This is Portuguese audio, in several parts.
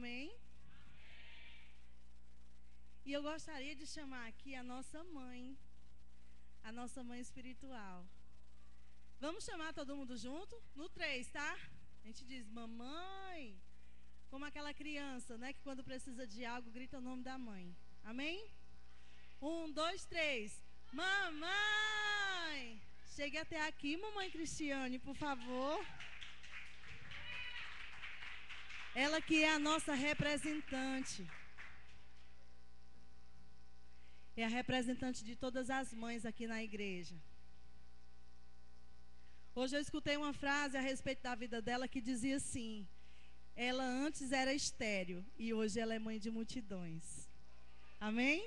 amém? E eu gostaria de chamar aqui a nossa mãe espiritual. Vamos chamar todo mundo junto? No 3, tá? A gente diz, mamãe, como aquela criança, né, que quando precisa de algo, grita o nome da mãe. Amém? 1, 2, 3. Mamãe! Chegue até aqui, mamãe Cristiane, por favor. Ela que é a nossa representante. É a representante de todas as mães aqui na igreja. Hoje eu escutei uma frase a respeito da vida dela que dizia assim: ela antes era estéril e hoje ela é mãe de multidões. Amém?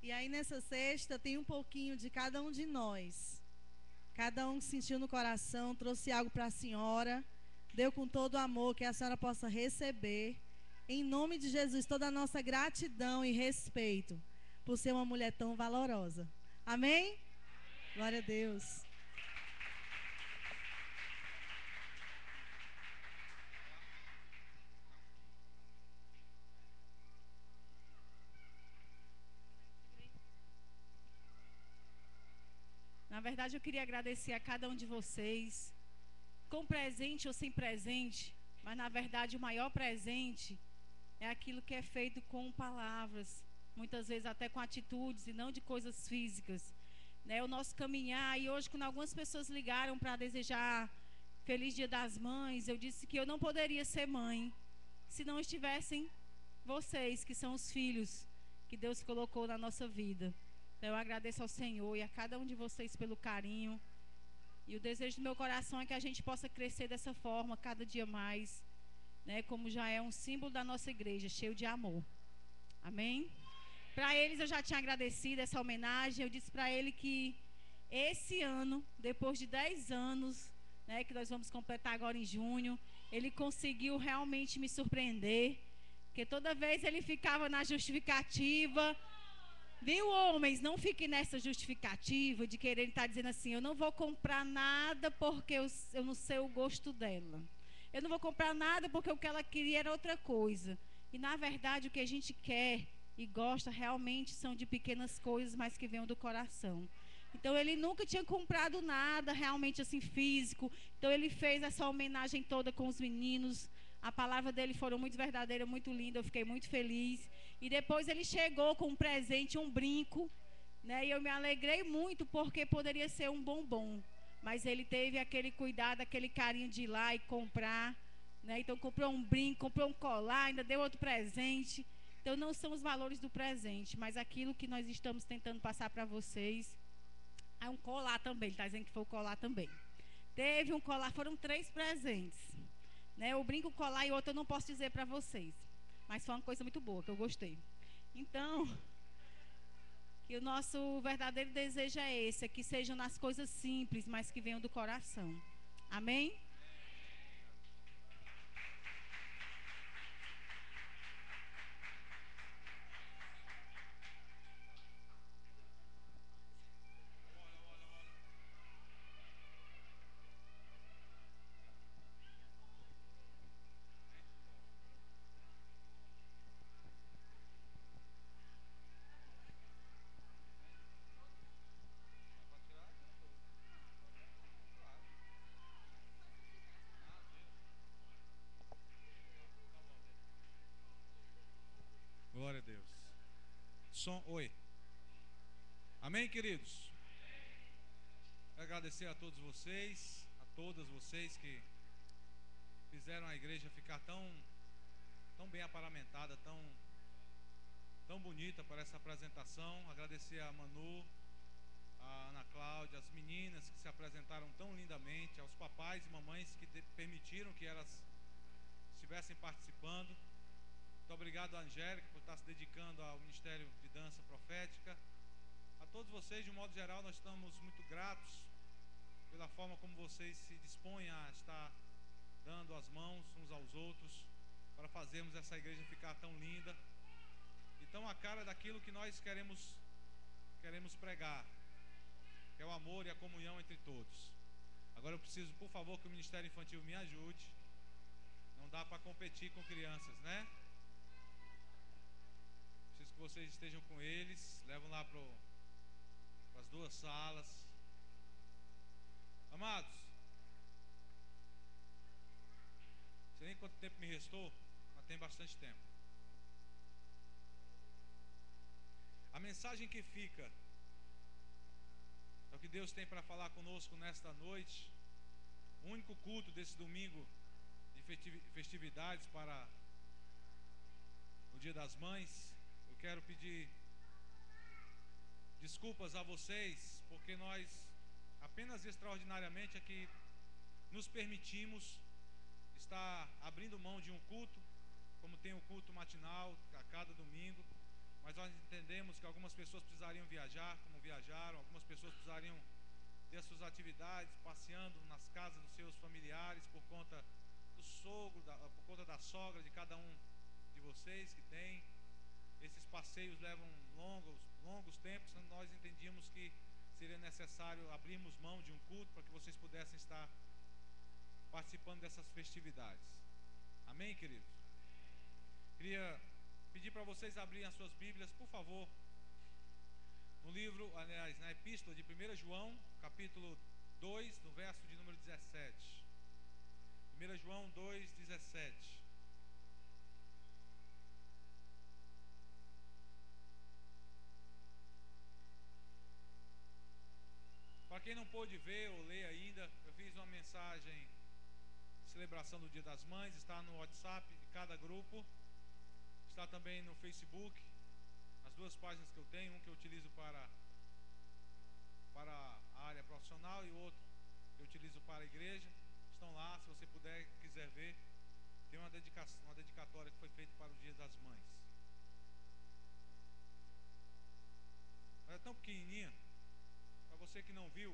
E aí nessa cesta tem um pouquinho de cada um de nós. Cada um sentiu no coração, trouxe algo para a senhora, deu com todo o amor, que a senhora possa receber. Em nome de Jesus, toda a nossa gratidão e respeito por ser uma mulher tão valorosa. Amém? Glória a Deus. Na verdade, eu queria agradecer a cada um de vocês, com presente ou sem presente, mas na verdade o maior presente é aquilo que é feito com palavras, muitas vezes até com atitudes e não de coisas físicas, né? O nosso caminhar, e hoje quando algumas pessoas ligaram para desejar Feliz Dia das Mães, eu disse que eu não poderia ser mãe se não estivessem vocês, que são os filhos que Deus colocou na nossa vida. Então eu agradeço ao Senhor e a cada um de vocês pelo carinho. E o desejo do meu coração é que a gente possa crescer dessa forma, cada dia mais, né? Como já é um símbolo da nossa igreja, cheio de amor. Amém? Para eles eu já tinha agradecido essa homenagem. Eu disse para ele que esse ano, depois de 10 anos, né, que nós vamos completar agora em junho, ele conseguiu realmente me surpreender. Porque toda vez ele ficava na justificativa. Viu, homens? Não fiquem nessa justificativa de querer estar dizendo assim: eu não vou comprar nada porque eu não sei o gosto dela. Eu não vou comprar nada porque o que ela queria era outra coisa. E na verdade o que a gente quer e gosta realmente são de pequenas coisas, mas que venham do coração. Então ele nunca tinha comprado nada realmente assim físico. Então ele fez essa homenagem toda com os meninos. A palavra dele foram muito verdadeira, muito linda. Eu fiquei muito feliz. E depois ele chegou com um presente, um brinco, né? E eu me alegrei muito porque poderia ser um bombom. Mas ele teve aquele cuidado, aquele carinho de ir lá e comprar, né? Então comprou um brinco, comprou um colar, ainda deu outro presente. Então não são os valores do presente, mas aquilo que nós estamos tentando passar para vocês. Ah, um colar também, ele está dizendo que foi o colar também. Teve um colar, foram 3 presentes, né? O brinco, o colar e outro eu não posso dizer para vocês. Mas foi uma coisa muito boa, que eu gostei. Então, que o nosso verdadeiro desejo é esse, é que sejam nas coisas simples, mas que venham do coração. Amém? Glória a Deus. Oi. Amém, queridos? Quero agradecer a todos vocês, a todas vocês que fizeram a igreja ficar tão bem aparamentada, tão bonita para essa apresentação. Agradecer a Manu, a Ana Cláudia, as meninas que se apresentaram tão lindamente, aos papais e mamães que permitiram que elas estivessem participando. Muito obrigado a Angélica por estar se dedicando ao Ministério de Dança Profética. A todos vocês, de um modo geral, nós estamos muito gratos pela forma como vocês se dispõem a estar dando as mãos uns aos outros para fazermos essa igreja ficar tão linda e tão a cara daquilo que nós queremos pregar, que é o amor e a comunhão entre todos. Agora eu preciso, por favor, que o Ministério Infantil me ajude. Não dá para competir com crianças, né? Preciso que vocês estejam com eles. Levam lá para as 2 salas. Amados, não sei nem quanto tempo me restou, mas tem bastante tempo. A mensagem que fica é o que Deus tem para falar conosco nesta noite. O único culto desse domingo de festividades para o Dia das Mães. Eu quero pedir desculpas a vocês, porque nós apenas extraordinariamente aqui nos permitimos estar abrindo mão de um culto, como tem o culto matinal a cada domingo, mas nós entendemos que algumas pessoas precisariam viajar, como viajaram, algumas pessoas precisariam ter as suas atividades, passeando nas casas dos seus familiares por conta do sogro, por conta da sogra de cada um de vocês que tem. Esses passeios levam longos tempos, então nós entendíamos que seria necessário abrirmos mão de um culto para que vocês pudessem estar participando dessas festividades. Amém, queridos? Queria pedir para vocês abrirem as suas Bíblias, por favor, no livro, aliás, na epístola de 1 João, capítulo 2, no verso de número 17. 1 João 2, 17. Para quem não pôde ver ou ler ainda, eu fiz uma mensagem de celebração do Dia das Mães, está no WhatsApp de cada grupo, está também no Facebook, as duas páginas que eu tenho, um que eu utilizo para a área profissional e o outro que eu utilizo para a igreja, estão lá, se você puder, quiser ver, tem uma dedicatória que foi feita para o Dia das Mães. Ela é tão pequenininha. Para você que não viu,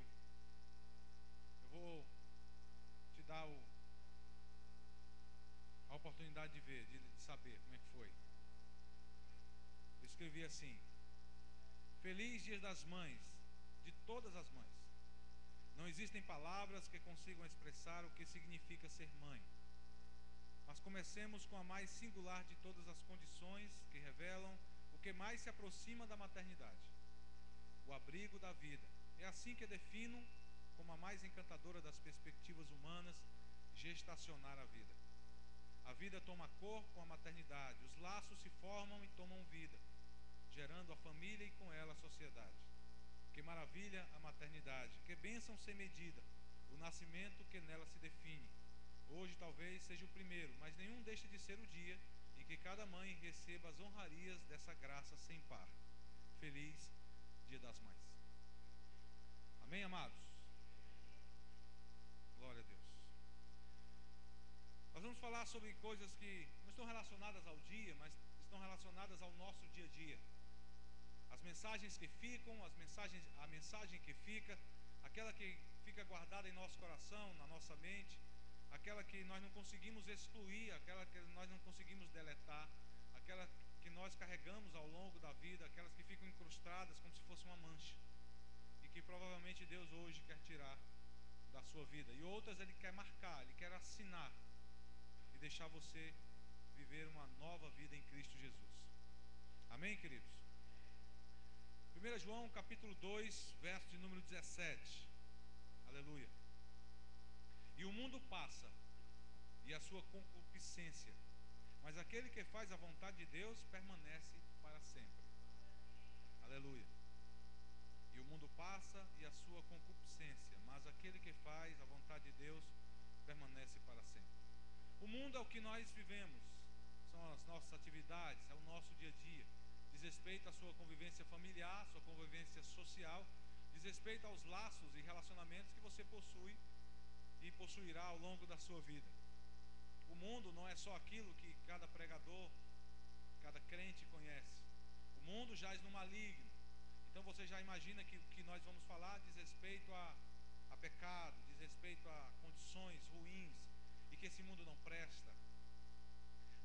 eu vou te dar a oportunidade de ver, de saber como é que foi. Eu escrevi assim: Feliz Dia das Mães, de todas as mães. Não existem palavras que consigam expressar o que significa ser mãe. Mas comecemos com a mais singular de todas as condições que revelam o que mais se aproxima da maternidade: o abrigo da vida. É assim que defino como a mais encantadora das perspectivas humanas gestacionar a vida. A vida toma cor com a maternidade, os laços se formam e tomam vida, gerando a família e com ela a sociedade. Que maravilha a maternidade, que bênção sem medida, o nascimento que nela se define. Hoje talvez seja o primeiro, mas nenhum deixa de ser o dia em que cada mãe receba as honrarias dessa graça sem par. Feliz Dia das Mães. Amém, amados? Glória a Deus. Nós vamos falar sobre coisas que não estão relacionadas ao dia, mas estão relacionadas ao nosso dia a dia. As mensagens que ficam, a mensagem que fica, aquela que fica guardada em nosso coração, na nossa mente, aquela que nós não conseguimos excluir, aquela que nós não conseguimos deletar, aquela que nós carregamos ao longo da vida, aquelas que ficam incrustadas como se fosse uma mancha, que provavelmente Deus hoje quer tirar da sua vida, e outras Ele quer marcar, Ele quer assinar e deixar você viver uma nova vida em Cristo Jesus. Amém, queridos? 1 João capítulo 2, verso de número 17. Aleluia. E o mundo passa, e a sua concupiscência, mas aquele que faz a vontade de Deus permanece para sempre. Aleluia. E o mundo passa e a sua concupiscência, mas aquele que faz a vontade de Deus permanece para sempre. O mundo é o que nós vivemos, são as nossas atividades, é o nosso dia a dia. Diz respeito à sua convivência familiar, sua convivência social, diz respeito aos laços e relacionamentos que você possui e possuirá ao longo da sua vida. O mundo não é só aquilo que cada pregador, cada crente conhece. O mundo jaz no maligno. Então você já imagina que o que nós vamos falar diz respeito a pecado, diz respeito a condições ruins e que esse mundo não presta.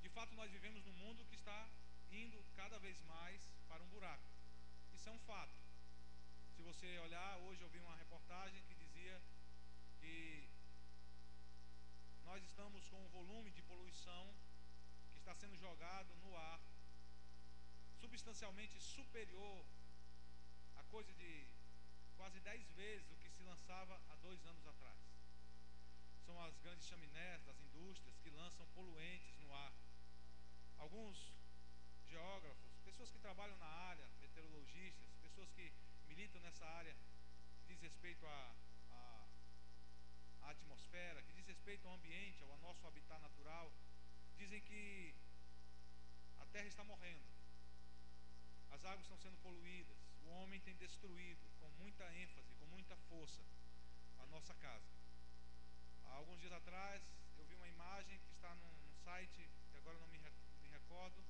De fato, nós vivemos num mundo que está indo cada vez mais para um buraco. Isso é um fato. Se você olhar, hoje eu vi uma reportagem que dizia que nós estamos com um volume de poluição que está sendo jogado no ar substancialmente superior a coisa de quase 10 vezes o que se lançava há 2 anos atrás. São as grandes chaminés das indústrias que lançam poluentes no ar. Alguns geógrafos, pessoas que trabalham na área, meteorologistas, pessoas que militam nessa área que diz respeito à atmosfera, que diz respeito ao ambiente, ao nosso habitat natural, dizem que a terra está morrendo, as águas estão sendo poluídas, o homem tem destruído com muita ênfase, com muita força a nossa casa. Há alguns dias atrás eu vi uma imagem que está num site, que agora não me recordo,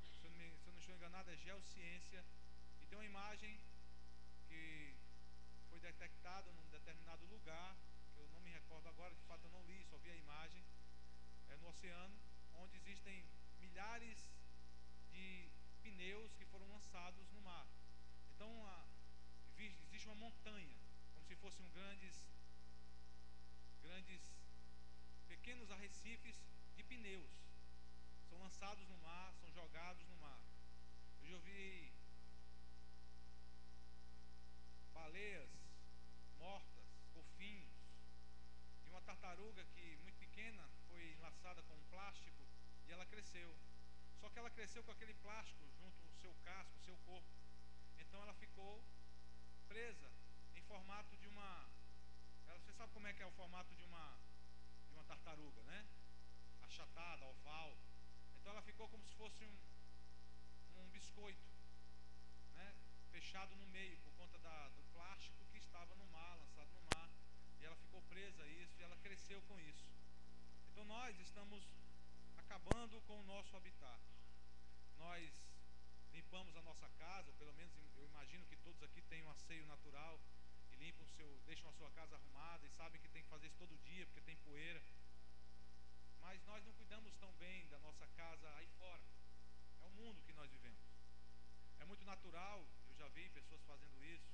se eu não estou enganado, é geociência, e tem uma imagem que foi detectada num determinado lugar, que eu não me recordo agora, de fato eu não li, só vi a imagem, no oceano, onde existem milhares de pneus que foram lançados no mar. Então existe uma montanha, como se fossem grandes pequenos arrecifes de pneus. São lançados no mar, são jogados no mar. Eu já vi baleias mortas, golfinhos, e uma tartaruga que, muito pequena, foi enlaçada com um plástico e ela cresceu. Só que ela cresceu com aquele plástico junto ao seu casco, ao seu corpo. Então ela ficou presa em formato de uma... Você sabe como é que é o formato de uma tartaruga, né? Achatada, oval. Então ela ficou como se fosse um biscoito, né? Fechado no meio por conta do plástico que estava no mar, lançado no mar. E ela ficou presa a isso e ela cresceu com isso. Então nós estamos acabando com o nosso habitat. Nós limpamos a nossa casa, ou pelo menos eu imagino que todos aqui têm um asseio natural e deixam a sua casa arrumada e sabem que tem que fazer isso todo dia porque tem poeira. Mas nós não cuidamos tão bem da nossa casa aí fora. É o mundo que nós vivemos. É muito natural, eu já vi pessoas fazendo isso.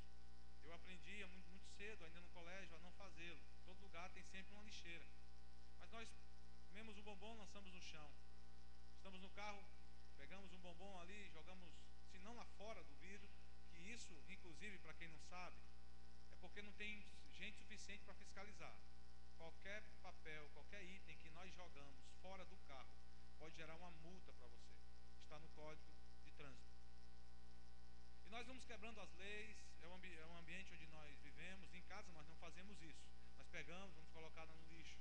Eu aprendi muito cedo, ainda no colégio, a não fazê-lo. Em todo lugar tem sempre uma lixeira. Mas nós comemos um bombom, lançamos no chão. Estamos no carro, pegamos um bombom ali, jogamos, se não lá fora do vidro, que isso, inclusive, para quem não sabe, é porque não tem gente suficiente para fiscalizar. Qualquer papel, qualquer item que nós jogamos fora do carro pode gerar uma multa para você. Está no Código de Trânsito. E nós vamos quebrando as leis, é um ambiente onde nós vivemos. Em casa nós não fazemos isso. Nós pegamos, vamos colocar no lixo.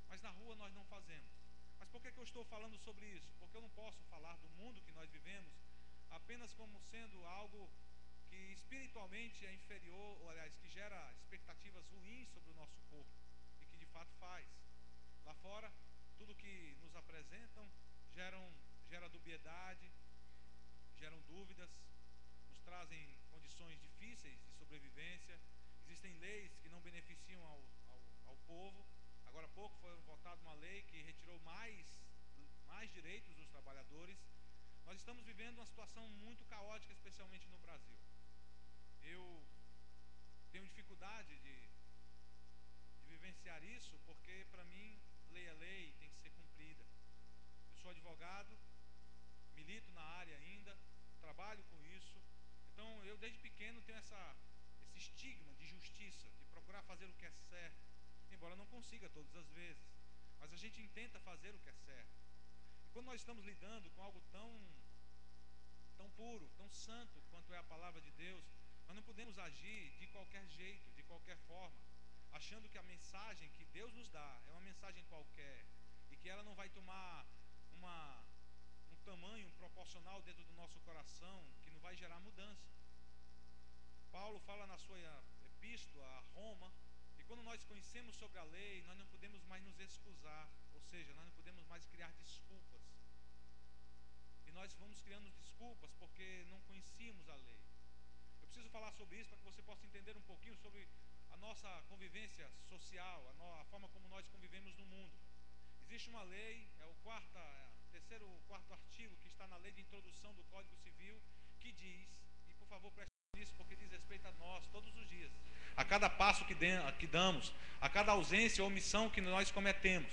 Mas na rua nós não fazemos. Mas por que eu estou falando sobre isso? Porque eu não posso falar do mundo que nós vivemos apenas como sendo algo que espiritualmente é inferior, ou aliás, que gera expectativas ruins sobre o nosso corpo, e que de fato faz. Lá fora, tudo que nos apresentam gera dubiedade, geram dúvidas, nos trazem condições difíceis de sobrevivência. Existem leis que não beneficiam ao povo. Agora há pouco foi votada uma lei que retirou mais direitos dos trabalhadores. Nós estamos vivendo uma situação muito caótica, especialmente no Brasil. Eu tenho dificuldade de vivenciar isso, porque para mim lei é lei, tem que ser cumprida. Eu sou advogado, milito na área ainda, trabalho com isso. Então eu desde pequeno tenho esse estigma de justiça, de procurar fazer o que é certo, embora não consiga todas as vezes, mas a gente tenta fazer o que é certo. E quando nós estamos lidando com algo tão puro, tão santo quanto é a palavra de Deus, nós não podemos agir de qualquer jeito, de qualquer forma, achando que a mensagem que Deus nos dá é uma mensagem qualquer e que ela não vai tomar um tamanho proporcional dentro do nosso coração, que não vai gerar mudança. Paulo fala na sua epístola a Roma, e quando nós conhecemos sobre a lei, nós não podemos mais nos excusar, ou seja, nós não podemos mais criar desculpas. E nós vamos criando desculpas porque não conhecíamos a lei. Eu preciso falar sobre isso para que você possa entender um pouquinho sobre a nossa convivência social, a forma como nós convivemos no mundo. Existe uma lei, é o terceiro ou quarto artigo que está na lei de introdução do Código Civil, que diz, e por favor preste atenção nisso, porque diz respeito a nós todos os dias, a cada passo que damos, a cada ausência ou omissão que nós cometemos.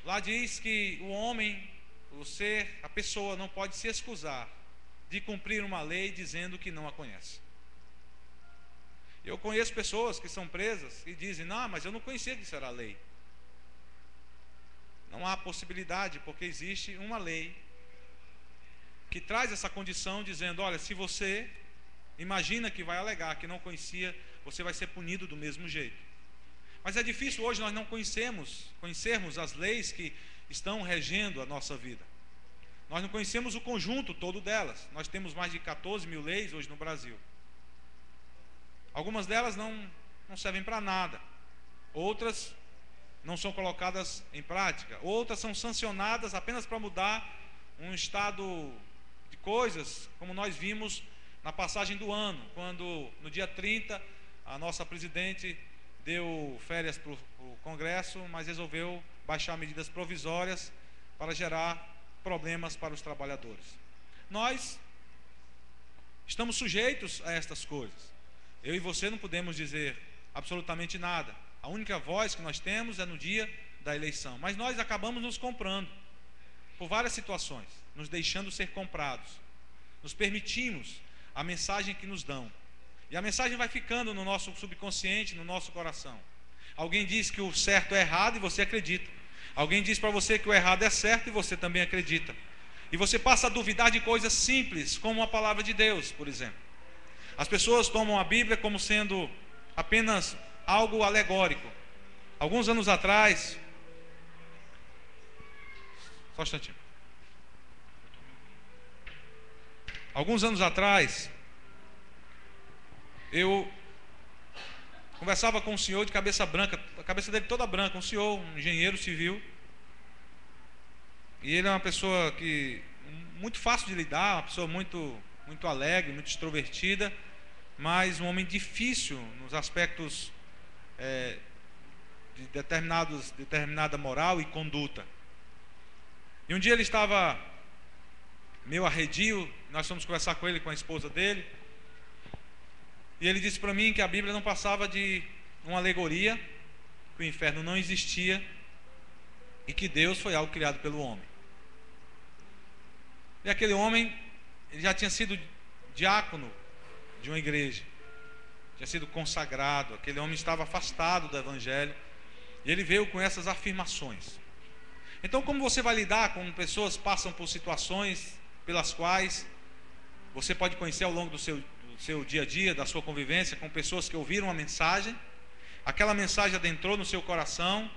Lá diz que o homem, a pessoa não pode se excusar de cumprir uma lei dizendo que não a conhece. Eu conheço pessoas que são presas e dizem: não, mas eu não conhecia que isso era lei. Não há possibilidade, porque existe uma lei que traz essa condição, dizendo: olha, se você imagina que vai alegar que não conhecia, você vai ser punido do mesmo jeito. Mas é difícil hoje nós não conhecermos as leis que estão regendo a nossa vida. Nós não conhecemos o conjunto todo delas. Nós temos mais de 14 mil leis hoje no Brasil. Algumas delas não servem para nada. Outras não são colocadas em prática. Outras são sancionadas apenas para mudar um estado de coisas, como nós vimos na passagem do ano, quando no dia 30 a nossa presidente deu férias para o Congresso, mas resolveu baixar medidas provisórias para gerar problemas para os trabalhadores. Nós estamos sujeitos a estas coisas. Eu e você não podemos dizer absolutamente nada. A única voz que nós temos é no dia da eleição. Mas nós acabamos nos comprando por várias situações, nos deixando ser comprados. Nos permitimos a mensagem que nos dão. E a mensagem vai ficando no nosso subconsciente, no nosso coração. Alguém diz que o certo é errado e você acredita. Alguém diz para você que o errado é certo e você também acredita. E você passa a duvidar de coisas simples, como a palavra de Deus, por exemplo. As pessoas tomam a Bíblia como sendo apenas algo alegórico. Alguns anos atrás... Só um instantinho. Alguns anos atrás, eu conversava com um senhor de cabeça branca, a cabeça dele toda branca, um senhor, um engenheiro civil. E ele é uma pessoa que muito fácil de lidar, uma pessoa muito alegre, muito extrovertida, mas um homem difícil nos aspectos de determinada moral e conduta. E um dia ele estava meio arredio, nós fomos conversar com ele, com a esposa dele, e ele disse para mim que a Bíblia não passava de uma alegoria, que o inferno não existia e que Deus foi algo criado pelo homem. E aquele homem, ele já tinha sido diácono de uma igreja, tinha sido consagrado, aquele homem estava afastado do evangelho, e ele veio com essas afirmações. Então, como você vai lidar com pessoas que passam por situações pelas quais você pode conhecer ao longo do seu dia a dia, da sua convivência, com pessoas que ouviram a mensagem, aquela mensagem adentrou no seu coração,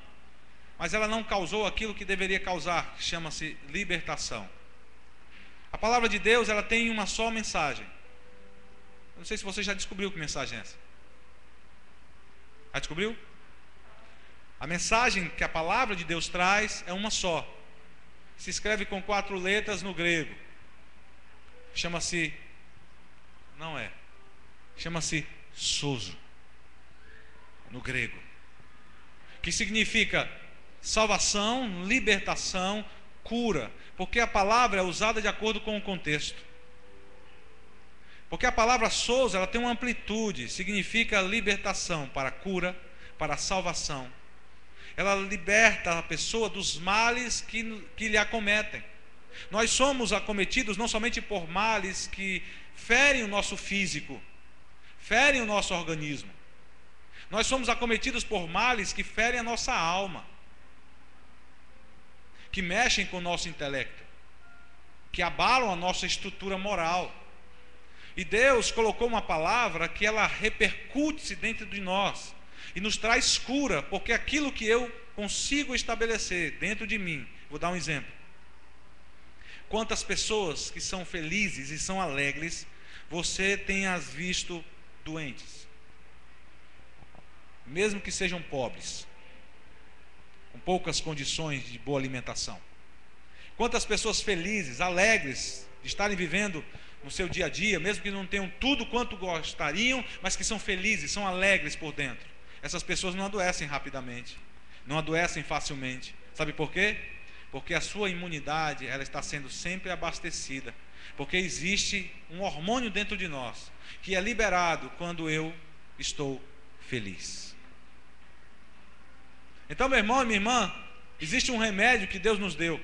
mas ela não causou aquilo que deveria causar, que chama-se libertação. A palavra de Deus, ela tem uma só mensagem. Eu não sei se você já descobriu que mensagem é essa. Já descobriu? A mensagem que a palavra de Deus traz é uma só. Se escreve com 4 letras no grego. Chama-se... Não é. Chama-se sozo. No grego. Que significa salvação, libertação, cura. Porque a palavra é usada de acordo com o contexto. Porque a palavra sozo, ela tem uma amplitude. Significa libertação para cura, para salvação. Ela liberta a pessoa dos males que lhe acometem. Nós somos acometidos não somente por males que ferem o nosso físico, ferem o nosso organismo. Nós somos acometidos por males que ferem a nossa alma, que mexem com o nosso intelecto, que abalam a nossa estrutura moral. E Deus colocou uma palavra que ela repercute-se dentro de nós e nos traz cura, porque aquilo que eu consigo estabelecer dentro de mim, vou dar um exemplo. Quantas pessoas que são felizes e são alegres, você tem as visto doentes, mesmo que sejam pobres, com poucas condições de boa alimentação. Quantas pessoas felizes, alegres, de estarem vivendo no seu dia a dia, mesmo que não tenham tudo quanto gostariam, mas que são felizes, são alegres por dentro. Essas pessoas não adoecem rapidamente, não adoecem facilmente. Sabe por quê? Porque a sua imunidade, ela está sendo sempre abastecida. Porque existe um hormônio dentro de nós, que é liberado quando eu estou feliz. Então, meu irmão e minha irmã, existe um remédio que Deus nos deu,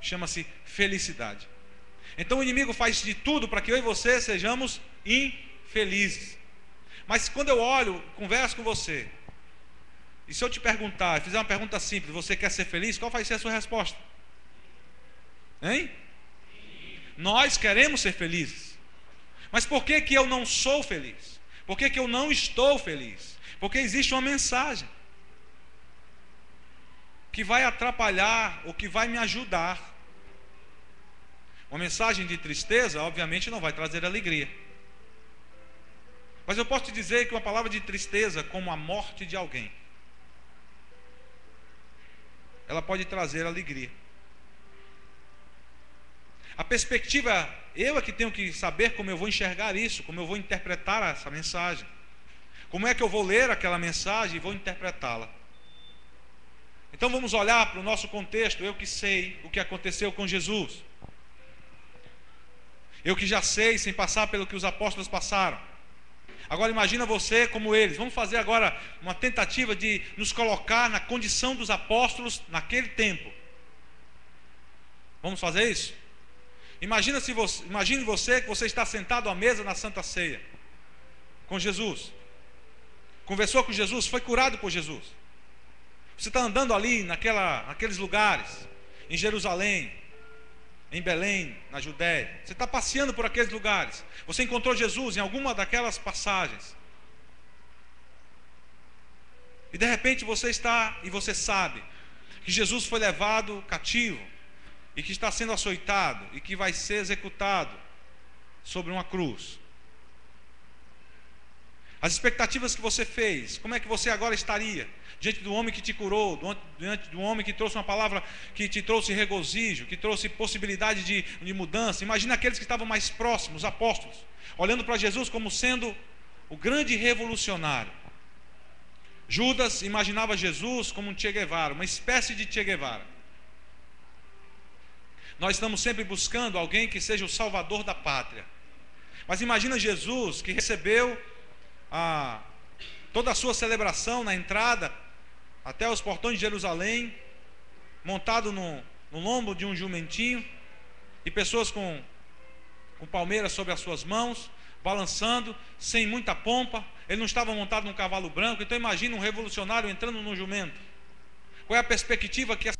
chama-se felicidade. Então o inimigo faz de tudo para que eu e você sejamos infelizes. Mas quando eu olho, converso com você, e se eu te perguntar, fizer uma pergunta simples, você quer ser feliz? Qual vai ser a sua resposta? Hein? Nós queremos ser felizes. Mas por que que eu não sou feliz? Por que que eu não estou feliz? Porque existe uma mensagem que vai atrapalhar ou que vai me ajudar. Uma mensagem de tristeza, obviamente, não vai trazer alegria. Mas eu posso te dizer que uma palavra de tristeza, como a morte de alguém, ela pode trazer alegria. A perspectiva, eu é que tenho que saber como eu vou enxergar isso, como eu vou interpretar essa mensagem. Como é que eu vou ler aquela mensagem e vou interpretá-la. Então vamos olhar para o nosso contexto. Eu que sei o que aconteceu com Jesus. Eu que já sei, sem passar pelo que os apóstolos passaram. Agora imagina você como eles. Vamos fazer agora uma tentativa de nos colocar na condição dos apóstolos naquele tempo. Vamos fazer isso? Imagine você que você está sentado à mesa na Santa Ceia com Jesus. Conversou com Jesus, foi curado por Jesus. Você está andando ali naqueles lugares, em Jerusalém, em Belém, na Judéia. Você está passeando por aqueles lugares. Você encontrou Jesus em alguma daquelas passagens. E de repente você sabe que Jesus foi levado cativo, e que está sendo açoitado, e que vai ser executado sobre uma cruz. As expectativas que você fez, como é que você agora estaria? Diante do homem que te curou, diante do homem que trouxe uma palavra que te trouxe regozijo, que trouxe possibilidade de mudança. Imagina aqueles que estavam mais próximos, os apóstolos, olhando para Jesus como sendo o grande revolucionário. Judas imaginava Jesus como um Che Guevara, uma espécie de Che Guevara. Nós estamos sempre buscando alguém que seja o salvador da pátria. Mas imagina Jesus, que recebeu toda a sua celebração na entrada até os portões de Jerusalém, montado no lombo de um jumentinho, e pessoas com palmeiras sobre as suas mãos, balançando, sem muita pompa. Ele não estava montado num cavalo branco. Então imagina um revolucionário entrando num jumento. Qual é a perspectiva que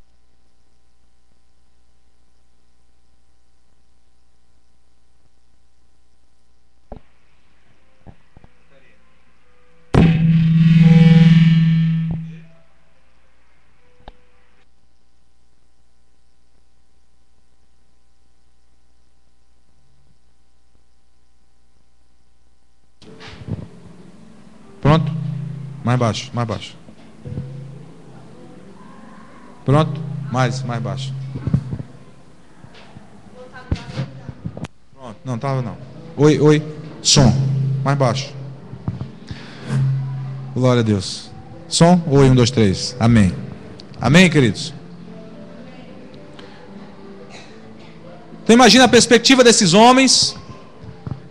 Pronto? Mais baixo, mais baixo. Pronto? Mais baixo. Pronto, não estava não. Oi, som. Mais baixo. Glória a Deus. Som, oi, 1, 2, 3. Amém. Amém, queridos? Então imagina a perspectiva desses homens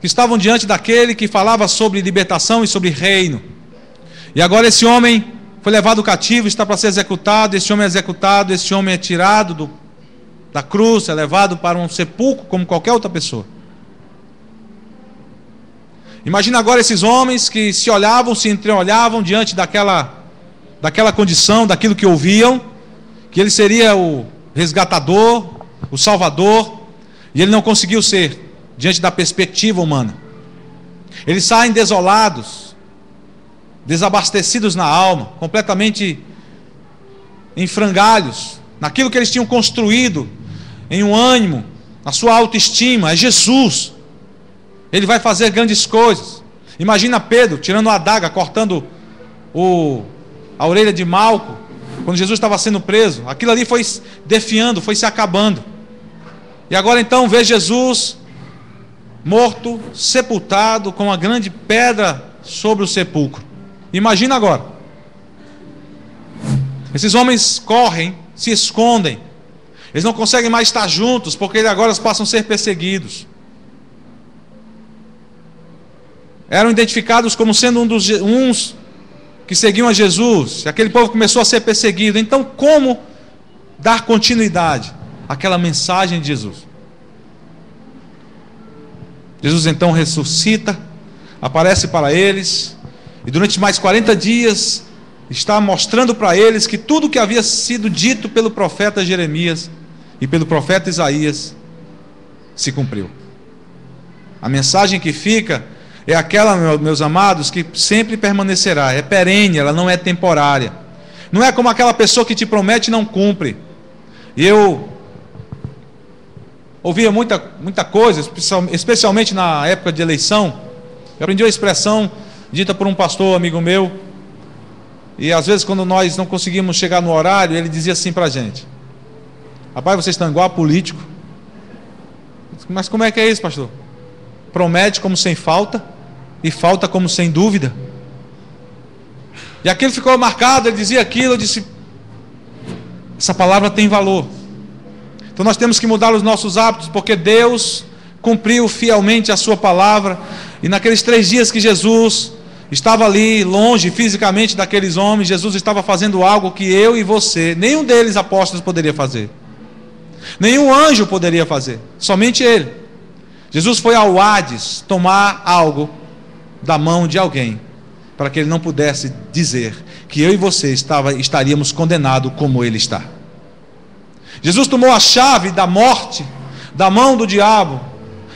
que estavam diante daquele que falava sobre libertação e sobre reino. E agora esse homem foi levado cativo, está para ser executado. Esse homem é executado, esse homem é tirado da cruz, é levado para um sepulcro como qualquer outra pessoa. Imagina agora esses homens que se olhavam, se entreolhavam diante daquela condição, daquilo que ouviam, que ele seria o resgatador, o salvador, e ele não conseguiu ser, diante da perspectiva humana. Eles saem desolados, desabastecidos na alma, completamente em frangalhos, naquilo que eles tinham construído, em um ânimo, na sua autoestima. É Jesus, ele vai fazer grandes coisas. Imagina Pedro tirando a adaga, cortando a orelha de Malco, quando Jesus estava sendo preso. Aquilo ali foi definhando, foi se acabando. E agora então vê Jesus morto, sepultado, com uma grande pedra sobre o sepulcro. Imagina agora. Esses homens correm, se escondem. Eles não conseguem mais estar juntos, porque eles agora passam a ser perseguidos. Eram identificados como sendo uns que seguiam a Jesus. Aquele povo começou a ser perseguido. Então como dar continuidade àquela mensagem de Jesus? Jesus então ressuscita, aparece para eles, e durante mais 40 dias está mostrando para eles que tudo que havia sido dito pelo profeta Jeremias e pelo profeta Isaías se cumpriu. A mensagem que fica é aquela, meus amados, que sempre permanecerá, é perene, ela não é temporária. Não é como aquela pessoa que te promete e não cumpre. E eu ouvia muita coisa, especialmente na época de eleição. Eu aprendi uma expressão dita por um pastor amigo meu, e às vezes quando nós não conseguimos chegar no horário, ele dizia assim para a gente: rapaz, vocês estão igual a político. Mas como é que é isso, pastor? Promete como sem falta e falta como sem dúvida. E aquilo ficou marcado, ele dizia aquilo, eu disse, essa palavra tem valor. Então nós temos que mudar os nossos hábitos, porque Deus cumpriu fielmente a sua palavra. E naqueles 3 dias que Jesus estava ali, longe fisicamente daqueles homens, Jesus estava fazendo algo que eu e você, nenhum deles apóstolos poderia fazer. Nenhum anjo poderia fazer, somente ele. Jesus foi ao Hades tomar algo da mão de alguém, para que ele não pudesse dizer que eu e você estaríamos condenados como ele está. Jesus tomou a chave da morte da mão do diabo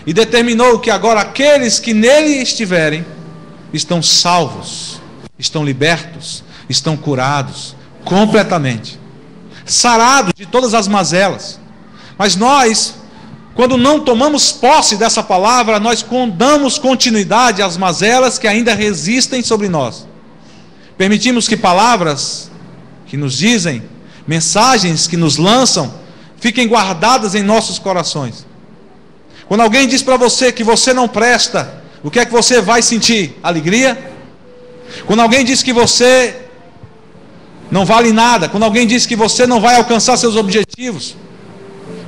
e determinou que agora aqueles que nele estiverem estão salvos, estão libertos, estão curados completamente, sarados de todas as mazelas. Mas nós, quando não tomamos posse dessa palavra, nós damos continuidade às mazelas que ainda resistem sobre nós. Permitimos que palavras que nos dizem, mensagens que nos lançam, fiquem guardadas em nossos corações. Quando alguém diz para você que você não presta, o que é que você vai sentir? Alegria? Quando alguém diz que você não vale nada, quando alguém diz que você não vai alcançar seus objetivos,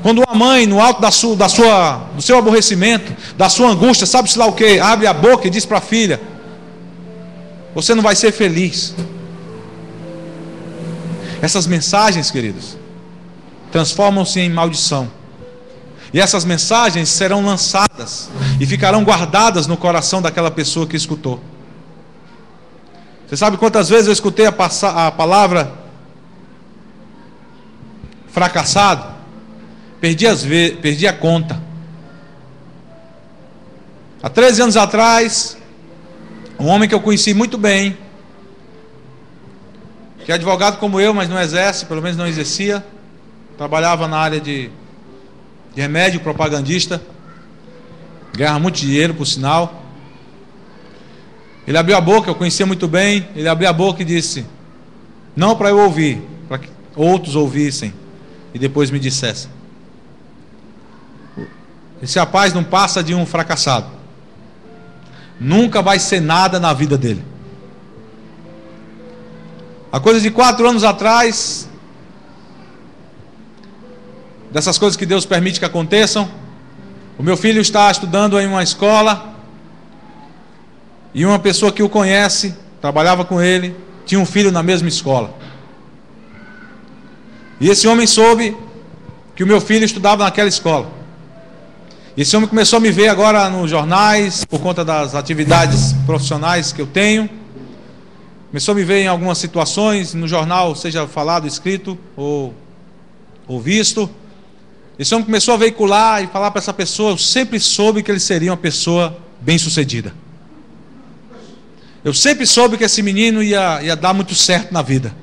quando uma mãe, no alto do seu aborrecimento, da sua angústia, sabe-se lá o que, abre a boca e diz para a filha, você não vai ser feliz. Essas mensagens, queridos, transformam-se em maldição. E essas mensagens serão lançadas e ficarão guardadas no coração daquela pessoa que escutou. Você sabe quantas vezes eu escutei a palavra fracassado? Perdi a conta. Há 13 anos atrás, um homem que eu conheci muito bem, que é advogado como eu, mas não exerce, pelo menos não exercia, trabalhava na área de remédio, propagandista, ganhava muito dinheiro, por sinal. Ele abriu a boca, eu conhecia muito bem, ele abriu a boca e disse, não para eu ouvir, para que outros ouvissem e depois me dissessem. Esse rapaz não passa de um fracassado. Nunca vai ser nada na vida dele. Há coisa de 4 anos atrás, dessas coisas que Deus permite que aconteçam, o meu filho está estudando em uma escola, e uma pessoa que o conhece, trabalhava com ele, tinha um filho na mesma escola. E esse homem soube que o meu filho estudava naquela escola. E esse homem começou a me ver agora nos jornais, por conta das atividades profissionais que eu tenho. Começou a me ver em algumas situações, no jornal, seja falado, escrito ou visto. Esse homem começou a veicular e falar para essa pessoa, eu sempre soube que ele seria uma pessoa bem-sucedida. Eu sempre soube que esse menino ia dar muito certo na vida.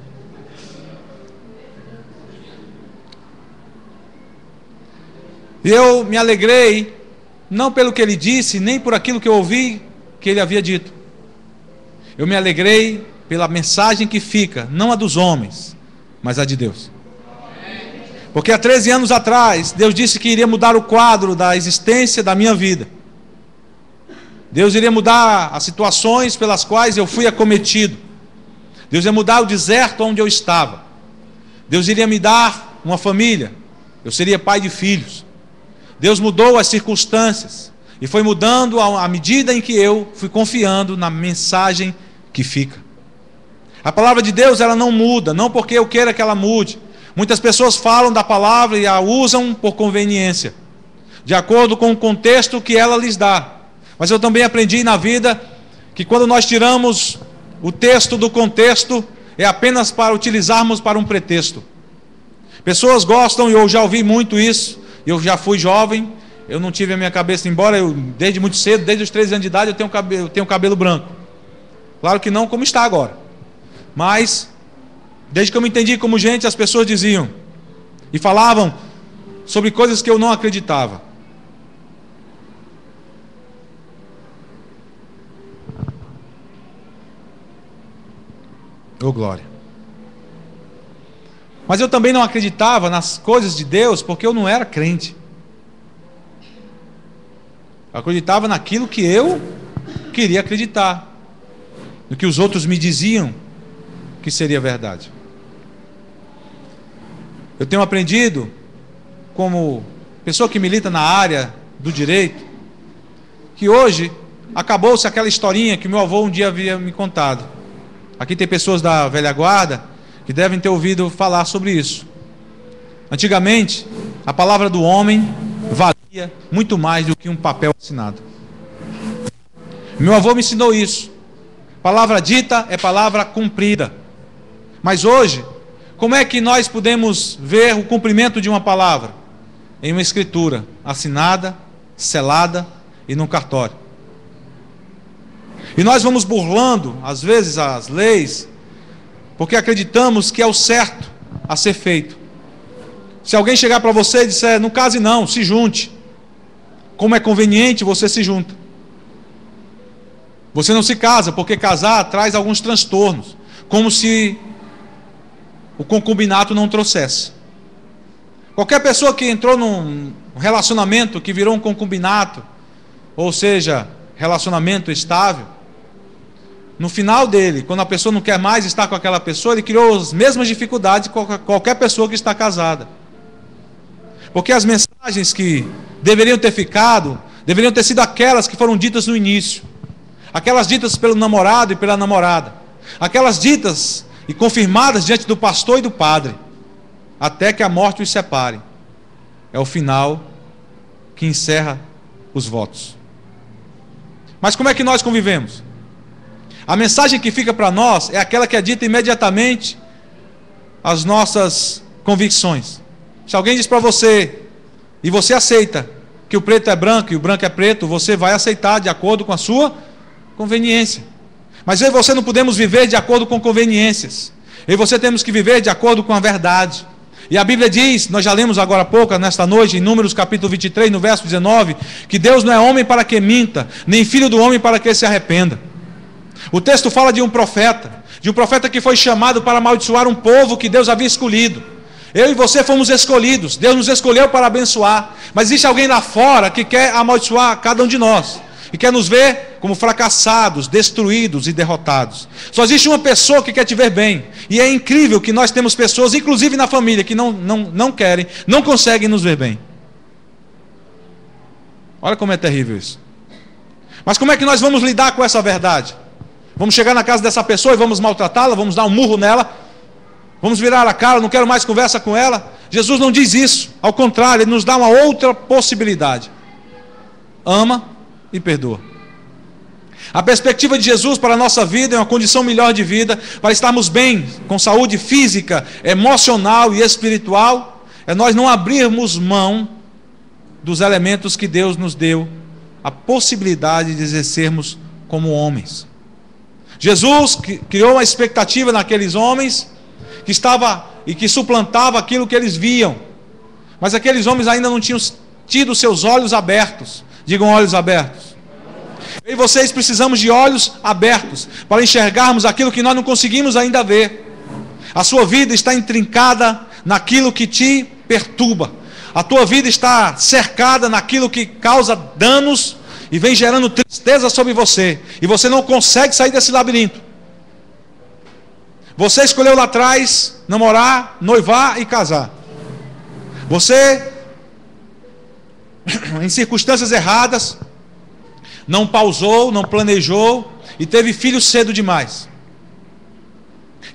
E eu me alegrei, não pelo que ele disse, nem por aquilo que eu ouvi que ele havia dito. Eu me alegrei pela mensagem que fica, não a dos homens, mas a de Deus. Porque há 13 anos atrás, Deus disse que iria mudar o quadro da existência da minha vida. Deus iria mudar as situações pelas quais eu fui acometido. Deus ia mudar o deserto onde eu estava. Deus iria me dar uma família. Eu seria pai de filhos. Deus mudou as circunstâncias. E foi mudando à medida em que eu fui confiando na mensagem que fica. A palavra de Deus, ela não muda, não porque eu queira que ela mude. Muitas pessoas falam da palavra e a usam por conveniência, de acordo com o contexto que ela lhes dá. Mas eu também aprendi na vida que quando nós tiramos o texto do contexto, é apenas para utilizarmos para um pretexto. Pessoas gostam, e eu já ouvi muito isso, eu já fui jovem, eu não tive a minha cabeça, embora eu desde muito cedo, desde os 13 anos de idade, eu tenho cabelo branco. Claro que não como está agora. Mas, desde que eu me entendi como gente, as pessoas diziam e falavam sobre coisas que eu não acreditava. Oh, glória. Mas eu também não acreditava nas coisas de Deus, porque eu não era crente. Eu acreditava naquilo que eu queria acreditar, no que os outros me diziam que seria verdade. Eu tenho aprendido, como pessoa que milita na área do direito, que hoje acabou-se aquela historinha que meu avô um dia havia me contado. Aqui tem pessoas da velha guarda que devem ter ouvido falar sobre isso. Antigamente, a palavra do homem valia muito mais do que um papel assinado. Meu avô me ensinou isso. Palavra dita é palavra cumprida. Mas hoje, como é que nós podemos ver o cumprimento de uma palavra? Em uma escritura assinada, selada e num cartório. E nós vamos burlando, às vezes, as leis, porque acreditamos que é o certo a ser feito. Se alguém chegar para você e disser, não case não, se junte. Como é conveniente, você se junta. Você não se casa, porque casar traz alguns transtornos, como se o concubinato não trouxesse. Qualquer pessoa que entrou num relacionamento que virou um concubinato, ou seja, relacionamento estável, no final dele, quando a pessoa não quer mais estar com aquela pessoa, ele criou as mesmas dificuldades que qualquer pessoa que está casada. Porque as mensagens que deveriam ter ficado, deveriam ter sido aquelas que foram ditas no início. Aquelas ditas pelo namorado e pela namorada. Aquelas ditas e confirmadas diante do pastor e do padre, até que a morte os separe. É o final que encerra os votos. Mas como é que nós convivemos? A mensagem que fica para nós é aquela que é dita imediatamente às nossas convicções. Se alguém diz para você, e você aceita, que o preto é branco e o branco é preto, você vai aceitar de acordo com a sua conveniência. Mas eu e você não podemos viver de acordo com conveniências. Eu e você temos que viver de acordo com a verdade. E a Bíblia diz, nós já lemos agora há pouco, nesta noite, em Números capítulo 23, no verso 19, que Deus não é homem para que minta, nem filho do homem para que se arrependa. O texto fala de um profeta que foi chamado para amaldiçoar um povo que Deus havia escolhido. Eu e você fomos escolhidos, Deus nos escolheu para abençoar, mas existe alguém lá fora que quer amaldiçoar cada um de nós, e quer nos ver como fracassados, destruídos e derrotados. Só existe uma pessoa que quer te ver bem, e é incrível que nós temos pessoas, inclusive na família, que não querem, não conseguem nos ver bem. Olha como é terrível isso. Mas como é que nós vamos lidar com essa verdade? Vamos chegar na casa dessa pessoa e vamos maltratá-la, vamos dar um murro nela, vamos virar a cara, não quero mais conversa com ela? Jesus não diz isso, ao contrário, Ele nos dá uma outra possibilidade. Ama e perdoa. A perspectiva de Jesus para a nossa vida é uma condição melhor de vida, para estarmos bem, com saúde física, emocional e espiritual, é nós não abrirmos mão dos elementos que Deus nos deu, a possibilidade de exercermos como homens. Jesus criou uma expectativa naqueles homens que estava e que suplantava aquilo que eles viam, mas aqueles homens ainda não tinham tido seus olhos abertos. Digam olhos abertos. Eu e vocês precisamos de olhos abertos para enxergarmos aquilo que nós não conseguimos ainda ver. A sua vida está intrincada naquilo que te perturba. A tua vida está cercada naquilo que causa danos e vem gerando tristeza sobre você. E você não consegue sair desse labirinto. Você escolheu lá atrás namorar, noivar e casar. Você, em circunstâncias erradas, não pausou, não planejou e teve filhos cedo demais.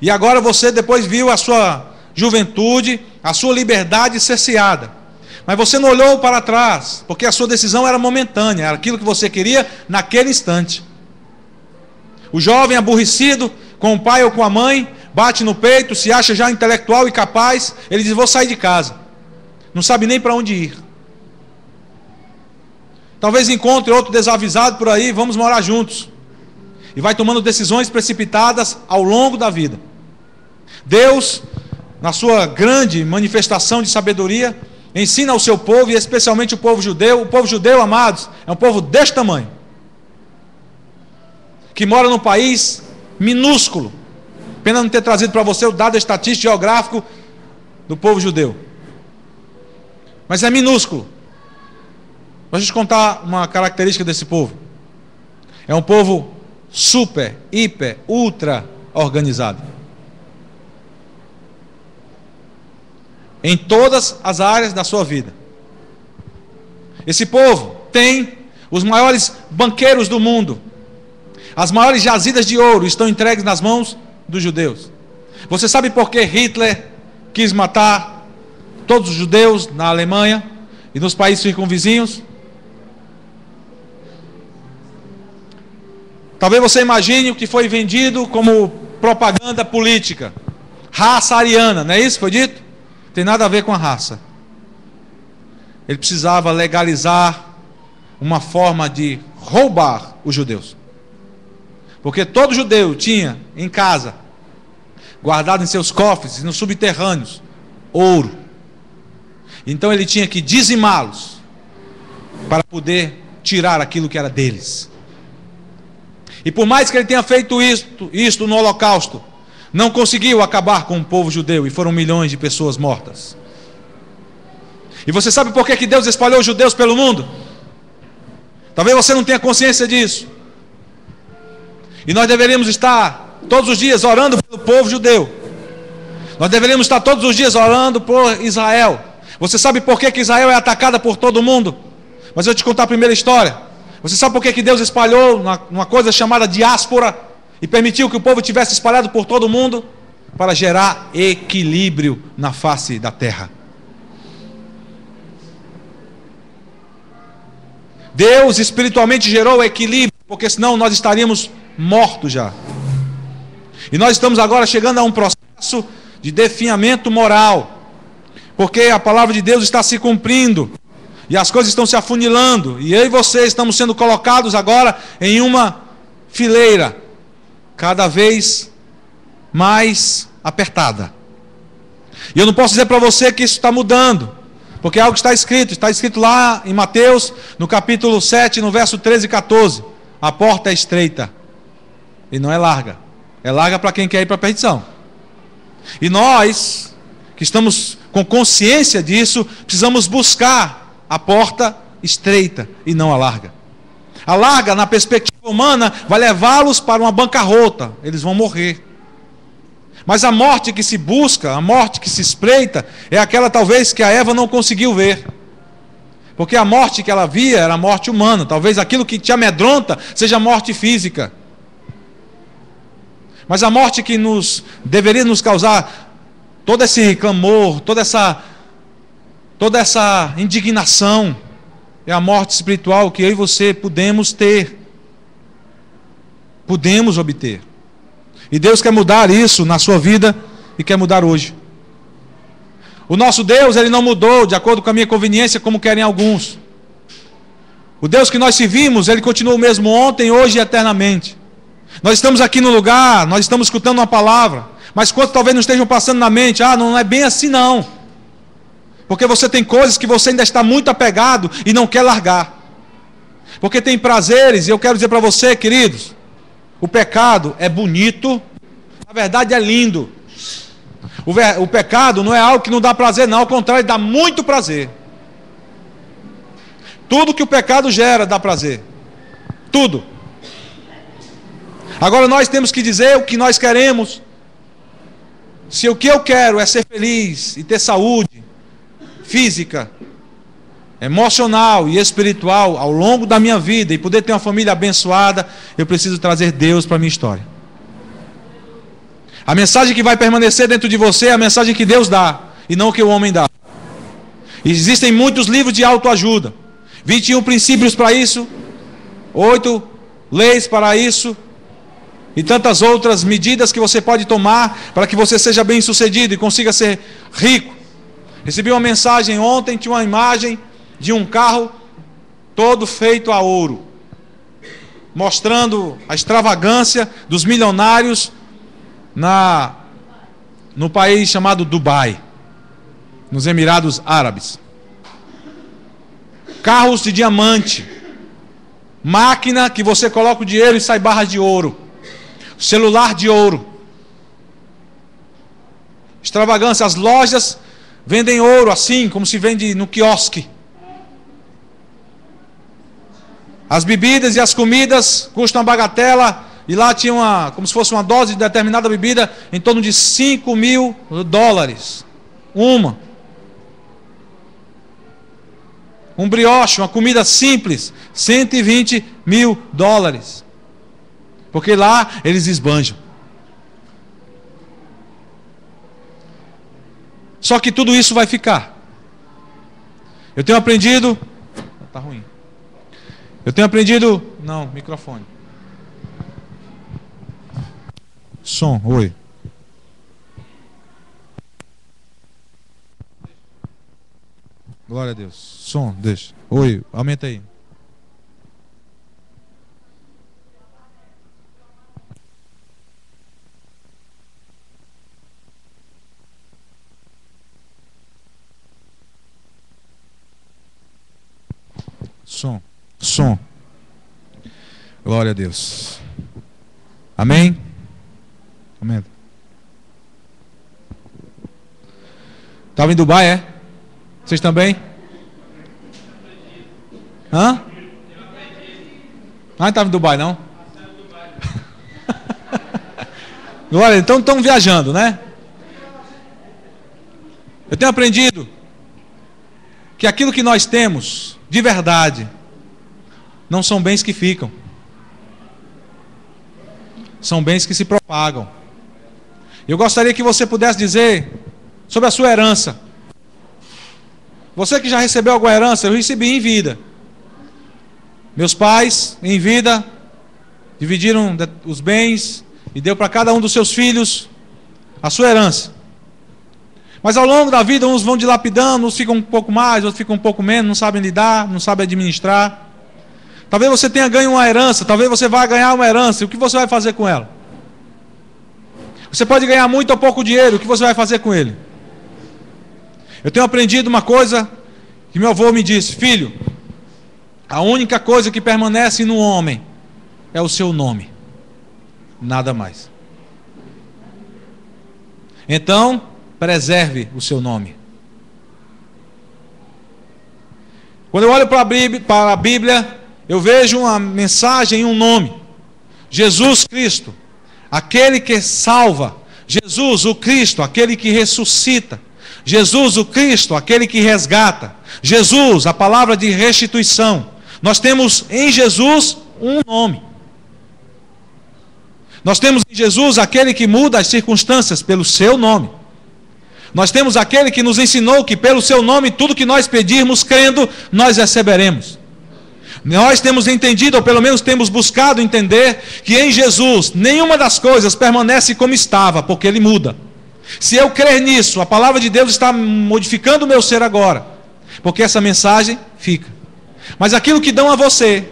E agora você depois viu a sua juventude, a sua liberdade cerceada. Mas você não olhou para trás, porque a sua decisão era momentânea, era aquilo que você queria naquele instante. O jovem aborrecido com o pai ou com a mãe, bate no peito, se acha já intelectual e capaz, ele diz, vou sair de casa. Não sabe nem para onde ir. Talvez encontre outro desavisado por aí, vamos morar juntos. E vai tomando decisões precipitadas ao longo da vida. Deus, na sua grande manifestação de sabedoria, ensina ao seu povo, e especialmente o povo judeu, amados, é um povo deste tamanho, que mora num país minúsculo. Pena não ter trazido para você o dado estatístico geográfico do povo judeu. Mas é minúsculo. Deixa eu te contar uma característica desse povo. É um povo super, hiper, ultra organizado. Em todas as áreas da sua vida. Esse povo tem os maiores banqueiros do mundo. As maiores jazidas de ouro estão entregues nas mãos dos judeus. Você sabe por que Hitler quis matar todos os judeus na Alemanha e nos países circunvizinhos? Talvez você imagine o que foi vendido como propaganda política. Raça ariana, não é isso que foi dito? Não tem nada a ver com a raça. Ele precisava legalizar uma forma de roubar os judeus. Porque todo judeu tinha em casa, guardado em seus cofres e nos subterrâneos, ouro. Então ele tinha que dizimá-los para poder tirar aquilo que era deles. E por mais que ele tenha feito isto no Holocausto, não conseguiu acabar com o povo judeu, e foram milhões de pessoas mortas. E você sabe por que Deus espalhou os judeus pelo mundo? Talvez você não tenha consciência disso. E nós deveríamos estar todos os dias orando pelo povo judeu. Nós deveríamos estar todos os dias orando por Israel. Você sabe por que Israel é atacada por todo mundo? Mas eu vou te contar a primeira história. Você sabe por que Deus espalhou uma coisa chamada diáspora e permitiu que o povo tivesse espalhado por todo mundo? Para gerar equilíbrio na face da terra. Deus espiritualmente gerou equilíbrio, porque senão nós estaríamos mortos já. E nós estamos agora chegando a um processo de definhamento moral, porque a palavra de Deus está se cumprindo, e as coisas estão se afunilando, e eu e você estamos sendo colocados agora em uma fileira, cada vez mais apertada. E eu não posso dizer para você que isso está mudando, porque é algo que está escrito lá em Mateus, no capítulo 7, no verso 13 e 14, a porta é estreita, e não é larga para quem quer ir para a perdição. E nós, que estamos com consciência disso, precisamos buscar a porta estreita e não a larga. A larga, na perspectiva humana, vai levá-los para uma bancarrota, eles vão morrer. Mas a morte que se busca, a morte que se espreita, é aquela talvez que a Eva não conseguiu ver. Porque a morte que ela via era a morte humana. Talvez aquilo que te amedronta seja a morte física. Mas a morte que deveria nos causar todo esse clamor, toda essa indignação, é a morte espiritual que eu e você podemos ter, podemos obter. E Deus quer mudar isso na sua vida e quer mudar hoje. O nosso Deus, Ele não mudou de acordo com a minha conveniência, como querem alguns. O Deus que nós servimos, Ele continua o mesmo ontem, hoje e eternamente. Nós estamos aqui no lugar, nós estamos escutando uma palavra, mas quantos talvez não estejam passando na mente, não é bem assim não. Porque você tem coisas que você ainda está muito apegado e não quer largar. Porque tem prazeres, e eu quero dizer para você, queridos, o pecado é bonito, na verdade é lindo. O pecado não é algo que não dá prazer, não, ao contrário, dá muito prazer. Tudo que o pecado gera dá prazer. Tudo. Agora nós temos que dizer o que nós queremos. Se o que eu quero é ser feliz e ter saúde física, emocional e espiritual ao longo da minha vida e poder ter uma família abençoada, eu preciso trazer Deus para a minha história. A mensagem que vai permanecer dentro de você é a mensagem que Deus dá e não o que o homem dá. Existem muitos livros de autoajuda, 21 princípios para isso, 8 leis para isso e tantas outras medidas que você pode tomar para que você seja bem sucedido e consiga ser rico. Recebi uma mensagem ontem, tinha uma imagem de um carro todo feito a ouro, mostrando a extravagância dos milionários no país chamado Dubai, nos Emirados Árabes. Carros de diamante, máquina que você coloca o dinheiro e sai barras de ouro, celular de ouro, extravagância. As lojas vendem ouro assim, como se vende no quiosque. As bebidas e as comidas custam uma bagatela, e lá tinha como se fosse uma dose de determinada bebida, em torno de $5.000. Um brioche, uma comida simples, $120.000. Porque lá eles esbanjam. Só que tudo isso vai ficar. Eu tenho aprendido... Tá ruim. Eu tenho aprendido... Não, microfone. Som, oi. Glória a Deus. Som, deixa. Oi, aumenta aí. Som. Glória a Deus. Amém? Aumenta. Estava em Dubai, é? Vocês também? Hã? Ah, não estava em Dubai, não? Glória, então estão viajando, né? Eu tenho aprendido que aquilo que nós temos de verdade não são bens que ficam, são bens que se propagam. Eu gostaria que você pudesse dizer sobre a sua herança. Você que já recebeu alguma herança, eu recebi em vida. Meus pais, em vida, dividiram os bens e deu para cada um dos seus filhos a sua herança. Mas ao longo da vida, uns vão dilapidando, uns ficam um pouco mais, outros ficam um pouco menos, não sabem lidar, não sabem administrar. Talvez você tenha ganho uma herança, talvez você vá ganhar uma herança, e o que você vai fazer com ela? Você pode ganhar muito ou pouco dinheiro, o que você vai fazer com ele? Eu tenho aprendido uma coisa que meu avô me disse: filho, a única coisa que permanece no homem é o seu nome, nada mais. Então, preserve o seu nome. Quando eu olho para a Bíblia, eu vejo uma mensagem e um nome: Jesus Cristo, aquele que salva. Jesus, o Cristo, aquele que ressuscita. Jesus, o Cristo, aquele que resgata. Jesus, a palavra de restituição. Nós temos em Jesus um nome. Nós temos em Jesus aquele que muda as circunstâncias pelo seu nome. Nós temos aquele que nos ensinou que pelo seu nome tudo que nós pedirmos crendo, nós receberemos. Nós temos entendido, ou pelo menos temos buscado entender, que em Jesus nenhuma das coisas permanece como estava, porque Ele muda. Se eu crer nisso, a palavra de Deus está modificando o meu ser agora, porque essa mensagem fica. Mas aquilo que dão a você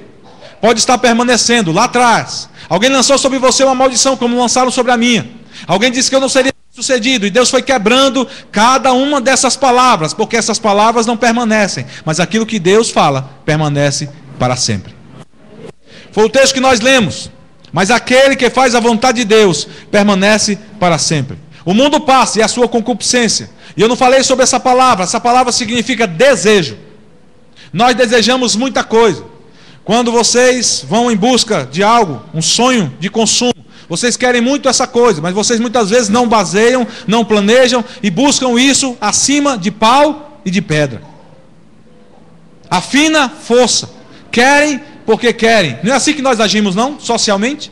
pode estar permanecendo lá atrás. Alguém lançou sobre você uma maldição, como lançaram sobre a minha. Alguém disse que eu não seria sucedido, e Deus foi quebrando cada uma dessas palavras, porque essas palavras não permanecem, mas aquilo que Deus fala permanece para sempre. Foi o texto que nós lemos. Mas aquele que faz a vontade de Deus permanece para sempre. O mundo passa e a sua concupiscência. E eu não falei sobre essa palavra significa desejo. Nós desejamos muita coisa. Quando vocês vão em busca de algo, um sonho de consumo, vocês querem muito essa coisa, mas vocês muitas vezes não baseiam, não planejam e buscam isso acima de pau e de pedra. A fina força. Querem porque querem. Não é assim que nós agimos, não? Socialmente?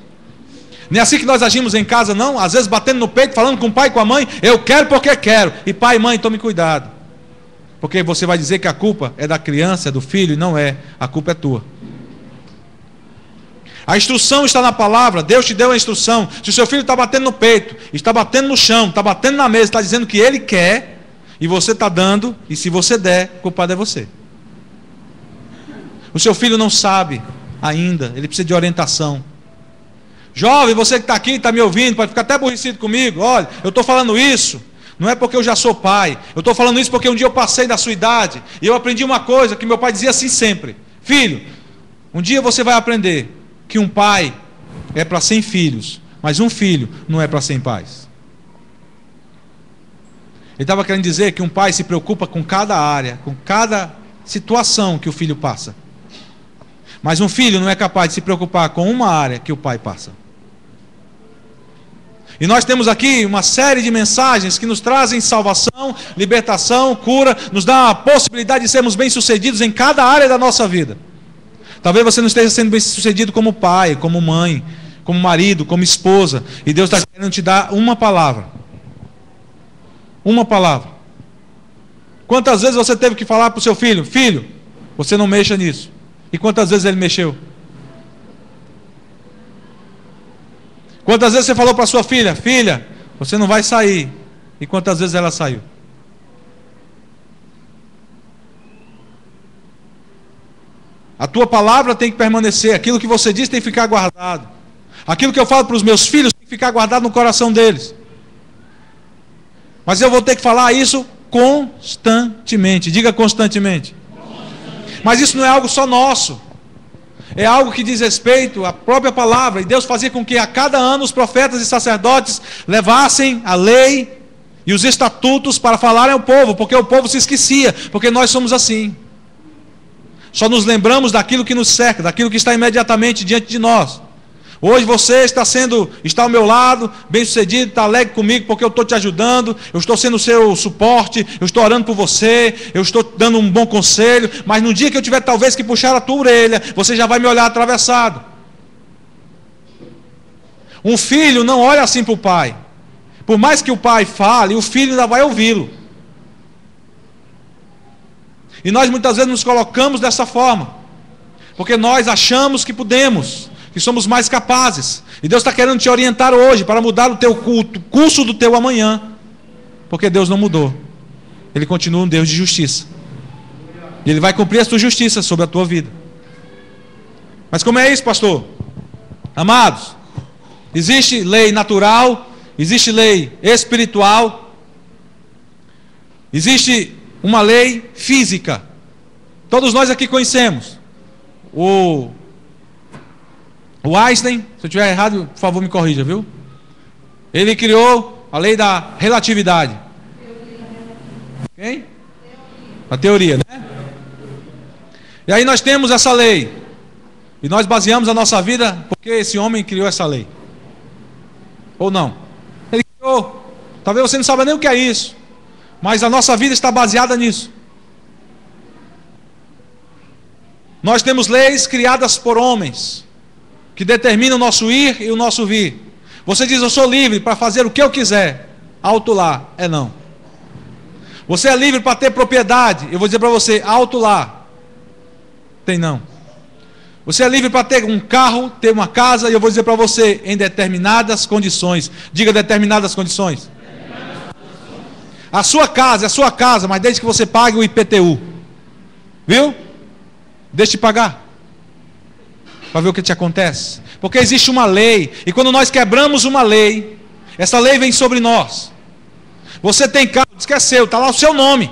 Não é assim que nós agimos em casa, não? Às vezes batendo no peito, falando com o pai e com a mãe: eu quero porque quero. E pai e mãe, tome cuidado. Porque você vai dizer que a culpa é da criança, é do filho, e não é. A culpa é tua. A instrução está na palavra. Deus te deu a instrução. Se o seu filho está batendo no peito, está batendo no chão, está batendo na mesa, está dizendo que ele quer, e você está dando, e se você der, o culpado é você. O seu filho não sabe ainda, ele precisa de orientação. Jovem, você que está aqui, está me ouvindo, pode ficar até aborrecido comigo. Olha, eu estou falando isso, não é porque eu já sou pai. Eu estou falando isso porque um dia eu passei da sua idade e eu aprendi uma coisa que meu pai dizia assim sempre: filho, um dia você vai aprender que um pai é para 100 filhos, mas um filho não é para 100 pais. Ele estava querendo dizer que um pai se preocupa com cada área, com cada situação que o filho passa. Mas um filho não é capaz de se preocupar com uma área que o pai passa. E nós temos aqui uma série de mensagens que nos trazem salvação, libertação, cura, nos dá a possibilidade de sermos bem-sucedidos em cada área da nossa vida. Talvez você não esteja sendo bem-sucedido como pai, como mãe, como marido, como esposa, e Deus está querendo te dar uma palavra. Uma palavra. Quantas vezes você teve que falar para o seu filho: filho, você não mexa nisso? E quantas vezes ele mexeu? Quantas vezes você falou para sua filha: filha, você não vai sair? E quantas vezes ela saiu? A tua palavra tem que permanecer. Aquilo que você diz tem que ficar guardado. Aquilo que eu falo para os meus filhos tem que ficar guardado no coração deles. Mas eu vou ter que falar isso constantemente. Diga constantemente. Mas isso não é algo só nosso. É algo que diz respeito à própria palavra. E Deus fazia com que a cada ano os profetas e sacerdotes levassem a lei e os estatutos para falarem ao povo, porque o povo se esquecia, porque nós somos assim. Só nos lembramos daquilo que nos cerca, daquilo que está imediatamente diante de nós. Hoje você está ao meu lado, bem sucedido, está alegre comigo porque eu estou te ajudando, eu estou sendo o seu suporte, eu estou orando por você, eu estou dando um bom conselho, mas no dia que eu tiver talvez que puxar a tua orelha, você já vai me olhar atravessado. Um filho não olha assim para o pai. Por mais que o pai fale, o filho ainda vai ouvi-lo. E nós muitas vezes nos colocamos dessa forma, porque nós achamos que podemos, que somos mais capazes. E Deus está querendo te orientar hoje para mudar o teu curso do teu amanhã. Porque Deus não mudou. Ele continua um Deus de justiça. E Ele vai cumprir a sua justiça sobre a tua vida. Mas como é isso, pastor? Amados, existe lei natural, existe lei espiritual, existe uma lei física. Todos nós aqui conhecemos. O Einstein, se eu estiver errado, por favor me corrija, viu? Ele criou a lei da relatividade. Quem? A teoria, né? E aí nós temos essa lei. E nós baseamos a nossa vida porque esse homem criou essa lei. Ou não? Ele criou. Talvez você não saiba nem o que é isso, mas a nossa vida está baseada nisso. Nós temos leis criadas por homens, que determinam o nosso ir e o nosso vir. Você diz: eu sou livre para fazer o que eu quiser. Alto lá. É não. Você é livre para ter propriedade. Eu vou dizer para você: alto lá. Tem não. Você é livre para ter um carro, ter uma casa. E eu vou dizer para você: em determinadas condições. Diga determinadas condições. A sua casa é a sua casa, mas desde que você pague o IPTU. Viu? Deixe de pagar. Para ver o que te acontece. Porque existe uma lei. E quando nós quebramos uma lei, essa lei vem sobre nós. Você tem carro, esqueceu, está lá o seu nome.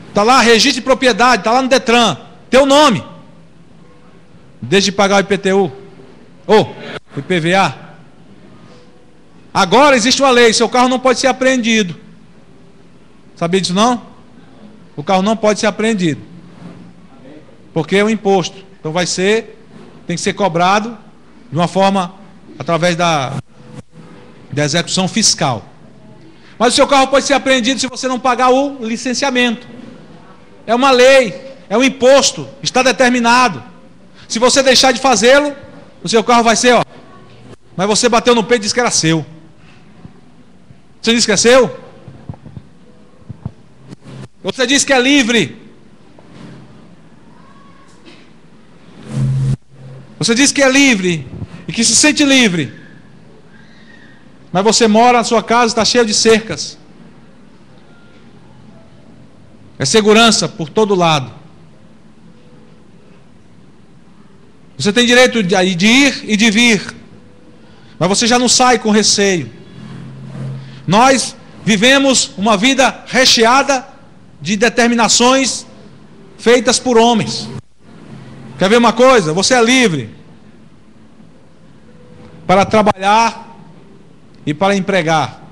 Está lá registro de propriedade, está lá no Detran. Teu nome. Deixe de pagar o IPTU. Ou IPVA. Agora existe uma lei. Seu carro não pode ser apreendido. Sabia disso não? O carro não pode ser apreendido. Porque é um imposto. Então tem que ser cobrado de uma forma, através da execução fiscal. Mas o seu carro pode ser apreendido se você não pagar o licenciamento. É uma lei, é um imposto, está determinado. Se você deixar de fazê-lo, o seu carro vai ser, mas você bateu no peito e disse que era seu. Você disse que é seu? Você disse que é livre. Você diz que é livre e que se sente livre, mas você mora na sua casa, está cheio de cercas. É segurança por todo lado. Você tem direito de ir e de vir, mas você já não sai com receio. Nós vivemos uma vida recheada de determinações feitas por homens. Quer ver uma coisa? Você é livre para trabalhar e para empregar.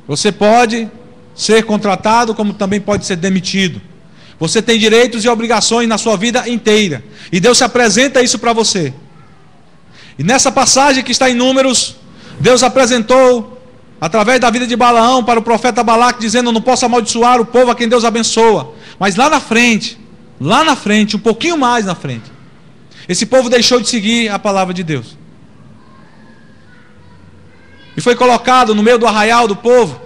Você pode ser contratado, como também pode ser demitido. Você tem direitos e obrigações na sua vida inteira. E Deus se apresenta isso para você. E nessa passagem que está em Números, Deus apresentou, através da vida de Balaão, para o profeta Balaque, dizendo: eu não posso amaldiçoar o povo a quem Deus abençoa. Mas lá na frente, um pouquinho mais na frente, esse povo deixou de seguir a palavra de Deus. E foi colocado no meio do arraial do povo,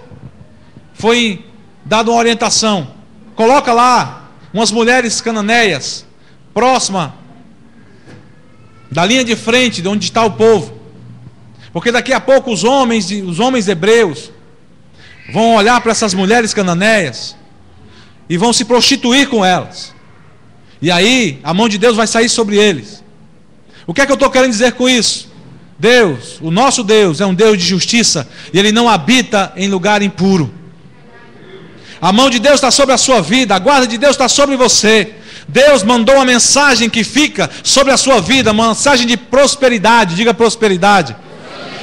foi dada uma orientação: coloca lá umas mulheres cananeias, próxima da linha de frente de onde está o povo. Porque daqui a pouco os homens hebreus vão olhar para essas mulheres cananeias e vão se prostituir com elas. E aí a mão de Deus vai sair sobre eles. O que é que eu estou querendo dizer com isso? Deus, o nosso Deus, é um Deus de justiça e Ele não habita em lugar impuro. A mão de Deus está sobre a sua vida, a guarda de Deus está sobre você. Deus mandou uma mensagem que fica sobre a sua vida, uma mensagem de prosperidade, diga prosperidade.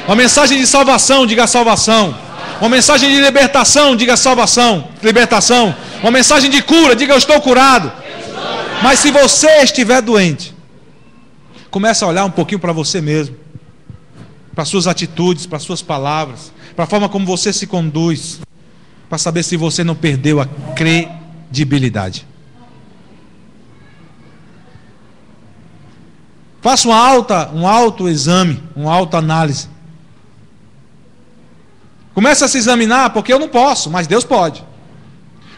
Uma mensagem de salvação, diga salvação. Uma mensagem de libertação, diga salvação, libertação. Uma mensagem de cura, diga eu estou curado. Mas se você estiver doente, comece a olhar um pouquinho para você mesmo, para suas atitudes, para suas palavras, para a forma como você se conduz, para saber se você não perdeu a credibilidade. Faça um autoexame, uma autoanálise. Comece a se examinar, porque eu não posso, mas Deus pode.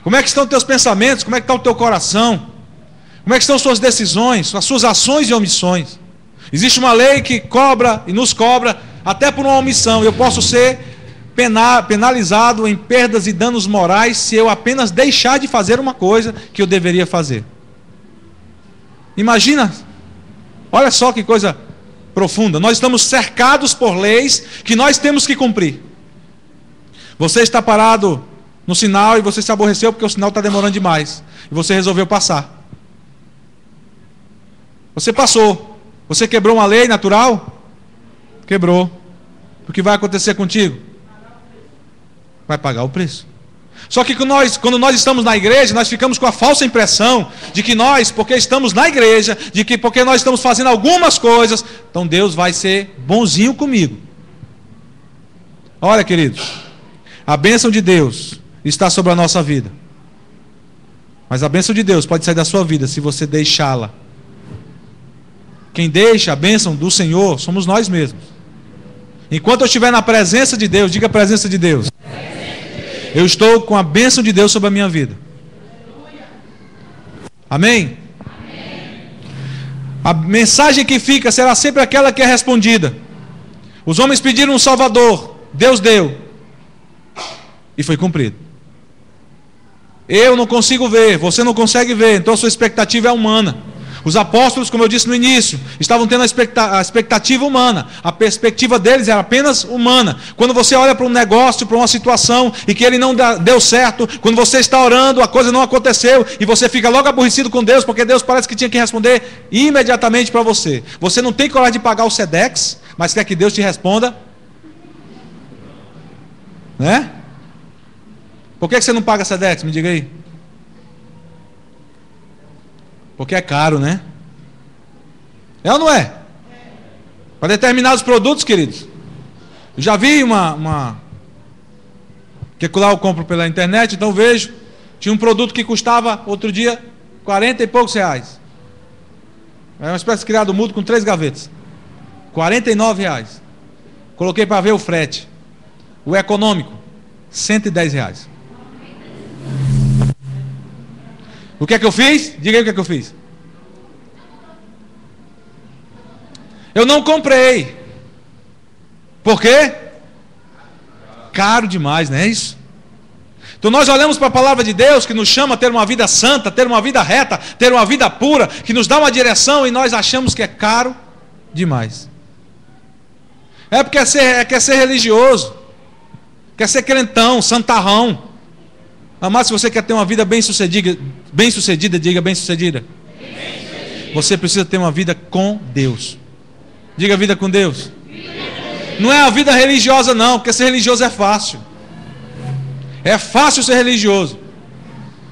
Como é que estão os teus pensamentos? Como é que está o teu coração? Como é que estão as suas decisões, as suas ações e omissões? Existe uma lei que cobra e nos cobra até por uma omissão. Eu posso ser penalizado em perdas e danos morais se eu apenas deixar de fazer uma coisa que eu deveria fazer. Imagina, olha só que coisa profunda. Nós estamos cercados por leis que nós temos que cumprir. Você está parado no sinal e você se aborreceu porque o sinal está demorando demais. E você resolveu passar. Você passou. Você quebrou uma lei natural? Quebrou. O que vai acontecer contigo? Vai pagar o preço. Só que quando nós estamos na igreja, nós ficamos com a falsa impressão de que nós, porque estamos na igreja, de que porque nós estamos fazendo algumas coisas, então Deus vai ser bonzinho comigo. Olha, queridos, a bênção de Deus está sobre a nossa vida. Mas a bênção de Deus pode sair da sua vida se você deixá-la. Quem deixa a bênção do Senhor somos nós mesmos. Enquanto eu estiver na presença de Deus, diga a presença de Deus. Eu estou com a bênção de Deus sobre a minha vida. Amém? A mensagem que fica será sempre aquela que é respondida. Os homens pediram um Salvador, Deus deu. E foi cumprido. Eu não consigo ver, você não consegue ver, então a sua expectativa é humana. Os apóstolos, como eu disse no início, estavam tendo a expectativa humana. A perspectiva deles era apenas humana. Quando você olha para um negócio, para uma situação, e que ele não deu certo, quando você está orando, a coisa não aconteceu, e você fica logo aborrecido com Deus, porque Deus parece que tinha que responder imediatamente para você. Você não tem coragem de pagar o Sedex, mas quer que Deus te responda? Né? Por que você não paga Sedex? Me diga aí. Porque é caro, né? É ou não é? Para determinados produtos, queridos. Eu já vi que lá eu compro pela internet, então vejo. Tinha um produto que custava, outro dia, 40 e poucos reais. É uma espécie de criado mudo com 3 gavetas. 49 reais. Coloquei para ver o frete. O econômico, 110 reais. O que é que eu fiz? Diga aí o que é que eu fiz. Eu não comprei. Por quê? Caro demais, não é isso? Então nós olhamos para a palavra de Deus que nos chama a ter uma vida santa, ter uma vida reta, ter uma vida pura, que nos dá uma direção e nós achamos que é caro demais. É porque quer ser religioso, quer ser crentão, santarrão. Amado, se você quer ter uma vida bem-sucedida, diga bem-sucedida. Você precisa ter uma vida com Deus. Diga a vida com Deus. Não é a vida religiosa não, porque ser religioso é fácil. É fácil ser religioso.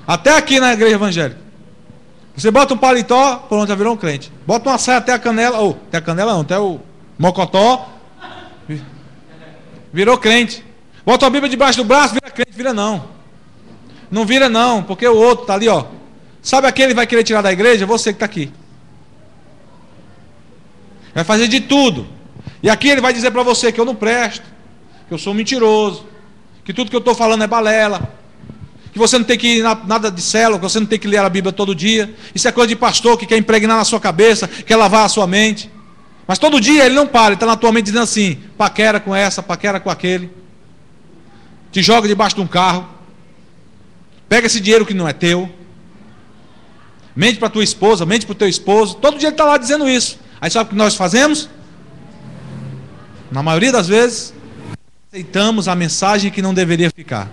Até aqui na igreja evangélica. Você bota um paletó, pronto, já virou um crente. Bota uma saia até a canela, ou até a canela não, até o mocotó, virou crente. Bota a Bíblia debaixo do braço, vira crente, vira não. Não vira não, porque o outro está ali, ó. Sabe aquele que vai querer tirar da igreja? Você que está aqui. Vai fazer de tudo. E aqui ele vai dizer para você que eu não presto, que eu sou mentiroso, que tudo que eu estou falando é balela, que você não tem que ir nada de célula, que você não tem que ler a Bíblia todo dia. Isso é coisa de pastor que quer impregnar na sua cabeça, quer lavar a sua mente. Mas todo dia ele não para, ele está na tua mente dizendo assim, paquera com essa, paquera com aquele. Te joga debaixo de um carro. Pega esse dinheiro que não é teu. Mente para tua esposa, mente para o teu esposo. Todo dia ele está lá dizendo isso. Aí sabe o que nós fazemos? Na maioria das vezes, aceitamos a mensagem que não deveria ficar.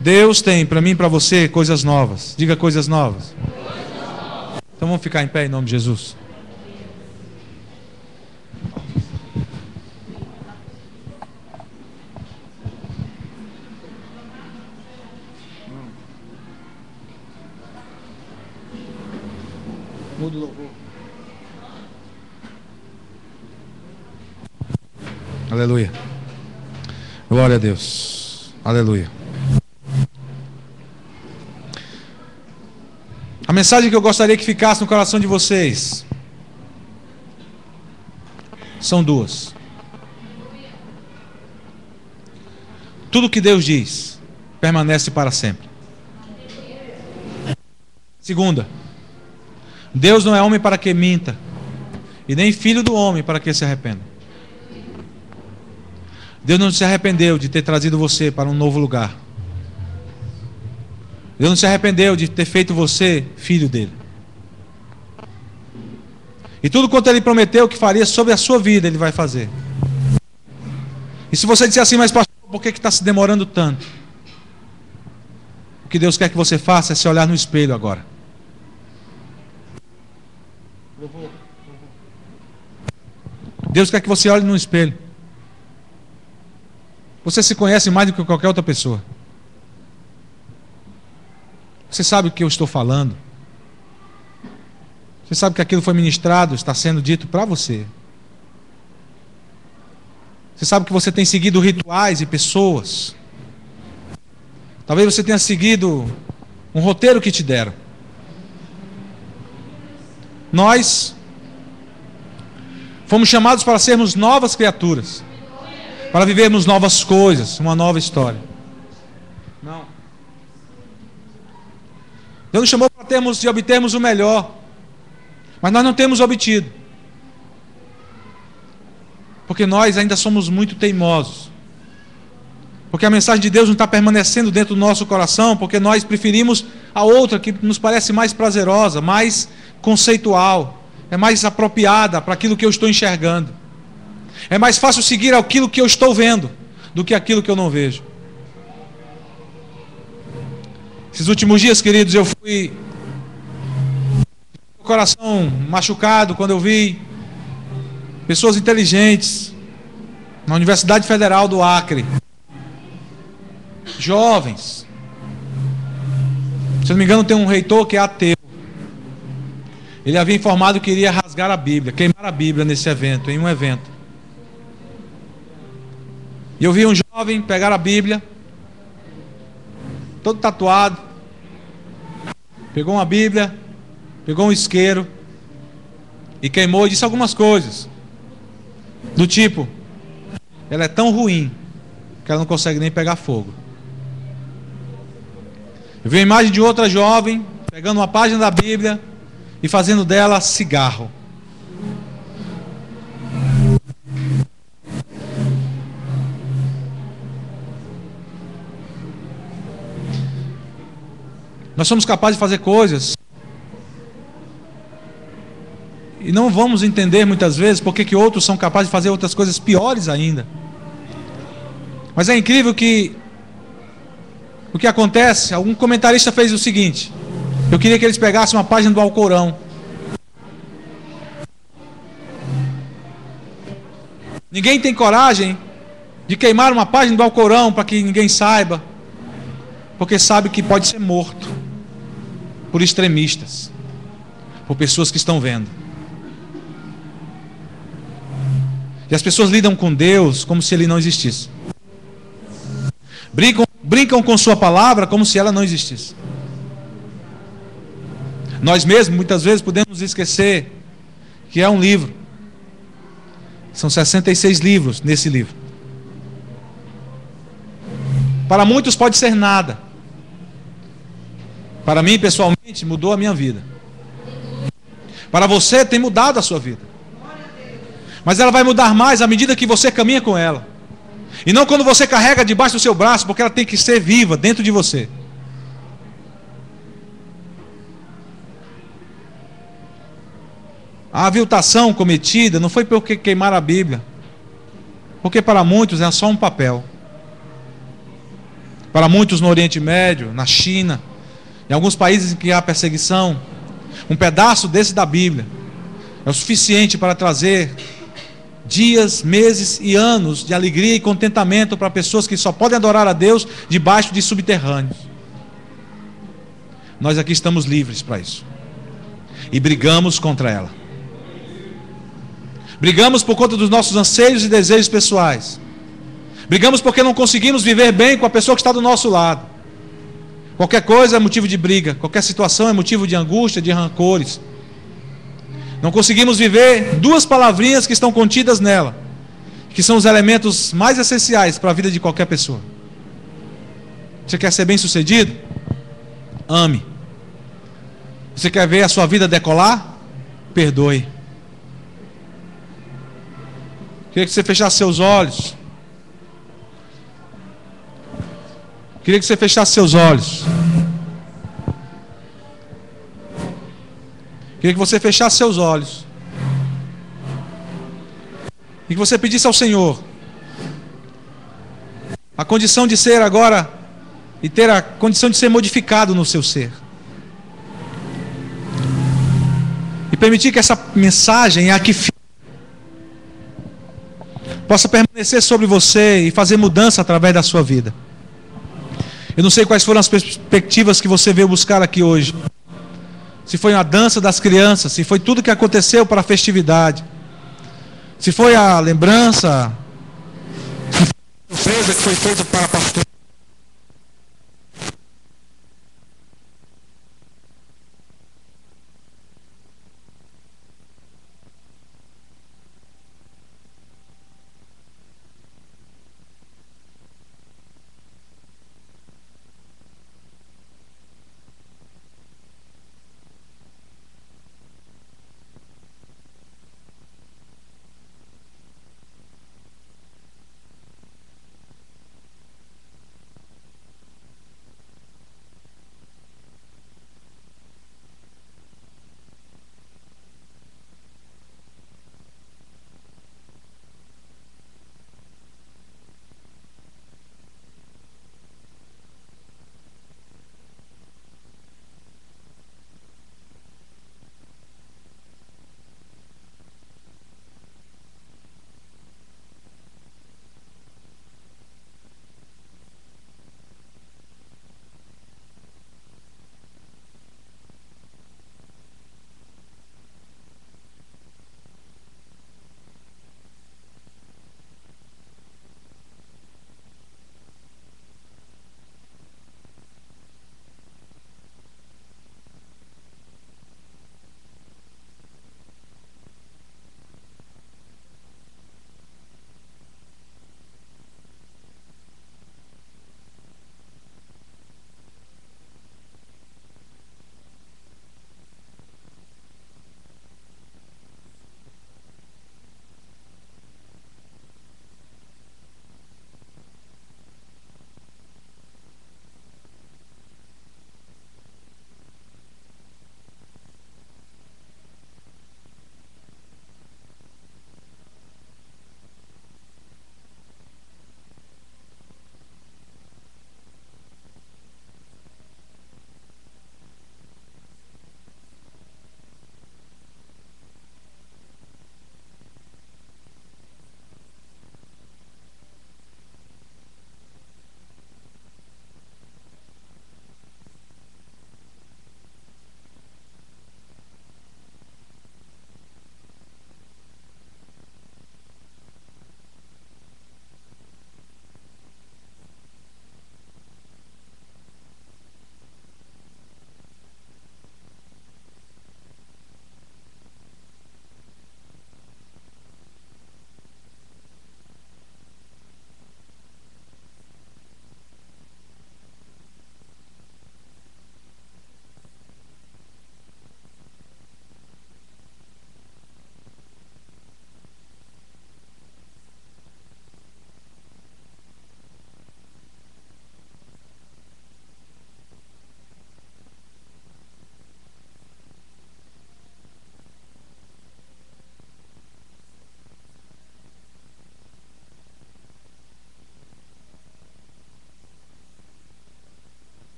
Deus tem para mim e para você coisas novas. Diga coisas novas. Então vamos ficar em pé em nome de Jesus. Muda o louvor. Aleluia. Glória a Deus. Aleluia. A mensagem que eu gostaria que ficasse no coração de vocês são duas. Tudo que Deus diz permanece para sempre. Segunda, Deus não é homem para que minta, e nem filho do homem para que se arrependa. Deus não se arrependeu de ter trazido você para um novo lugar. Deus não se arrependeu de ter feito você filho dele. E tudo quanto ele prometeu que faria sobre a sua vida, ele vai fazer. E se você disser assim, mas pastor, por que está se demorando tanto? O que Deus quer que você faça é se olhar no espelho agora. Deus quer que você olhe no espelho. Você se conhece mais do que qualquer outra pessoa. Você sabe o que eu estou falando. Você sabe que aquilo foi ministrado, está sendo dito para você. Você sabe que você tem seguido rituais e pessoas. Talvez você tenha seguido um roteiro que te deram. Nós fomos chamados para sermos novas criaturas, para vivermos novas coisas, uma nova história. Não. Deus nos chamou para obtermos o melhor, mas nós não temos obtido, porque nós ainda somos muito teimosos, porque a mensagem de Deus não está permanecendo dentro do nosso coração, porque nós preferimos a outra que nos parece mais prazerosa, mais conceitual, é mais apropriada para aquilo que eu estou enxergando. É mais fácil seguir aquilo que eu estou vendo do que aquilo que eu não vejo. Esses últimos dias, queridos, eu fui com o coração machucado quando eu vi pessoas inteligentes na Universidade Federal do Acre, jovens. Se não me engano, tem um reitor que é ateu. Ele havia informado que iria rasgar a Bíblia, queimar a Bíblia nesse evento, em um evento. E eu vi um jovem pegar a Bíblia, todo tatuado, pegou uma Bíblia, pegou um isqueiro e queimou e disse algumas coisas do tipo: ela é tão ruim que ela não consegue nem pegar fogo. Eu vi a imagem de outra jovem pegando uma página da Bíblia e fazendo dela cigarro. Nós somos capazes de fazer coisas e não vamos entender muitas vezes porque que outros são capazes de fazer outras coisas piores ainda. Mas é incrível que o que acontece, algum comentarista fez o seguinte: eu queria que eles pegassem uma página do Alcorão. Ninguém tem coragem de queimar uma página do Alcorão para que ninguém saiba, porque sabe que pode ser morto. por extremistas, por pessoas que estão vendo. E as pessoas lidam com Deus como se Ele não existisse. Brincam com sua palavra como se ela não existisse. Nós mesmos, muitas vezes, podemos esquecer que é um livro. São 66 livros nesse livro. Para muitos pode ser nada. Para mim, pessoalmente, mudou a minha vida. Para você, tem mudado a sua vida. Mas ela vai mudar mais à medida que você caminha com ela. E não quando você carrega debaixo do seu braço, porque ela tem que ser viva dentro de você. A aviltação cometida não foi porque queimaram a Bíblia, porque para muitos é só um papel. Para muitos no Oriente Médio, na China, em alguns países em que há perseguição, um pedaço desse da Bíblia é o suficiente para trazer dias, meses e anos de alegria e contentamento para pessoas que só podem adorar a Deus debaixo de subterrâneos. Nós aqui estamos livres para isso. E brigamos contra ela. Brigamos por conta dos nossos anseios e desejos pessoais. Brigamos porque não conseguimos viver bem com a pessoa que está do nosso lado. Qualquer coisa é motivo de briga. Qualquer situação é motivo de angústia, de rancores. Não conseguimos viver duas palavrinhas que estão contidas nela, que são os elementos mais essenciais para a vida de qualquer pessoa. Você quer ser bem sucedido? Ame. Você quer ver a sua vida decolar? Perdoe. Queria que você fechasse seus olhos. Queria que você fechasse seus olhos. Queria que você fechasse seus olhos. E que você pedisse ao Senhor a condição de ser agora, e ter a condição de ser modificado no seu ser. E permitir que essa mensagem aqui possa permanecer sobre você e fazer mudança através da sua vida. Eu não sei quais foram as perspectivas que você veio buscar aqui hoje. Se foi a dança das crianças, se foi tudo que aconteceu para a festividade, se foi a lembrança, se foi a surpresa que foi feita para a pastora.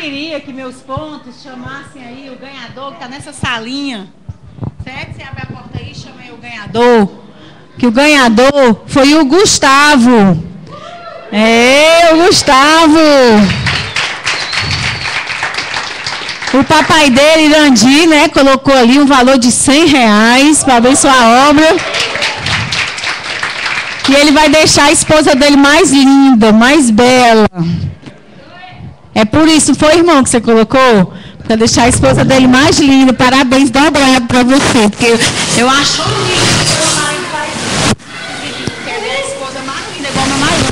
queria que meus pontos chamassem aí o ganhador que está nessa salinha. Certo? Você abre a porta aí e chama aí o ganhador. Que o ganhador foi o Gustavo. O Gustavo. O papai dele, Irandi, né, colocou ali um valor de R$100 para abençoar a obra. E ele vai deixar a esposa dele mais linda, mais bela. É por isso, foi, irmão, que você colocou? Para deixar a esposa dele mais linda. Parabéns, dobrado para você. Porque eu acho lindo que o seu marido faz isso. Quer ver a esposa mais linda, igual a minha marido.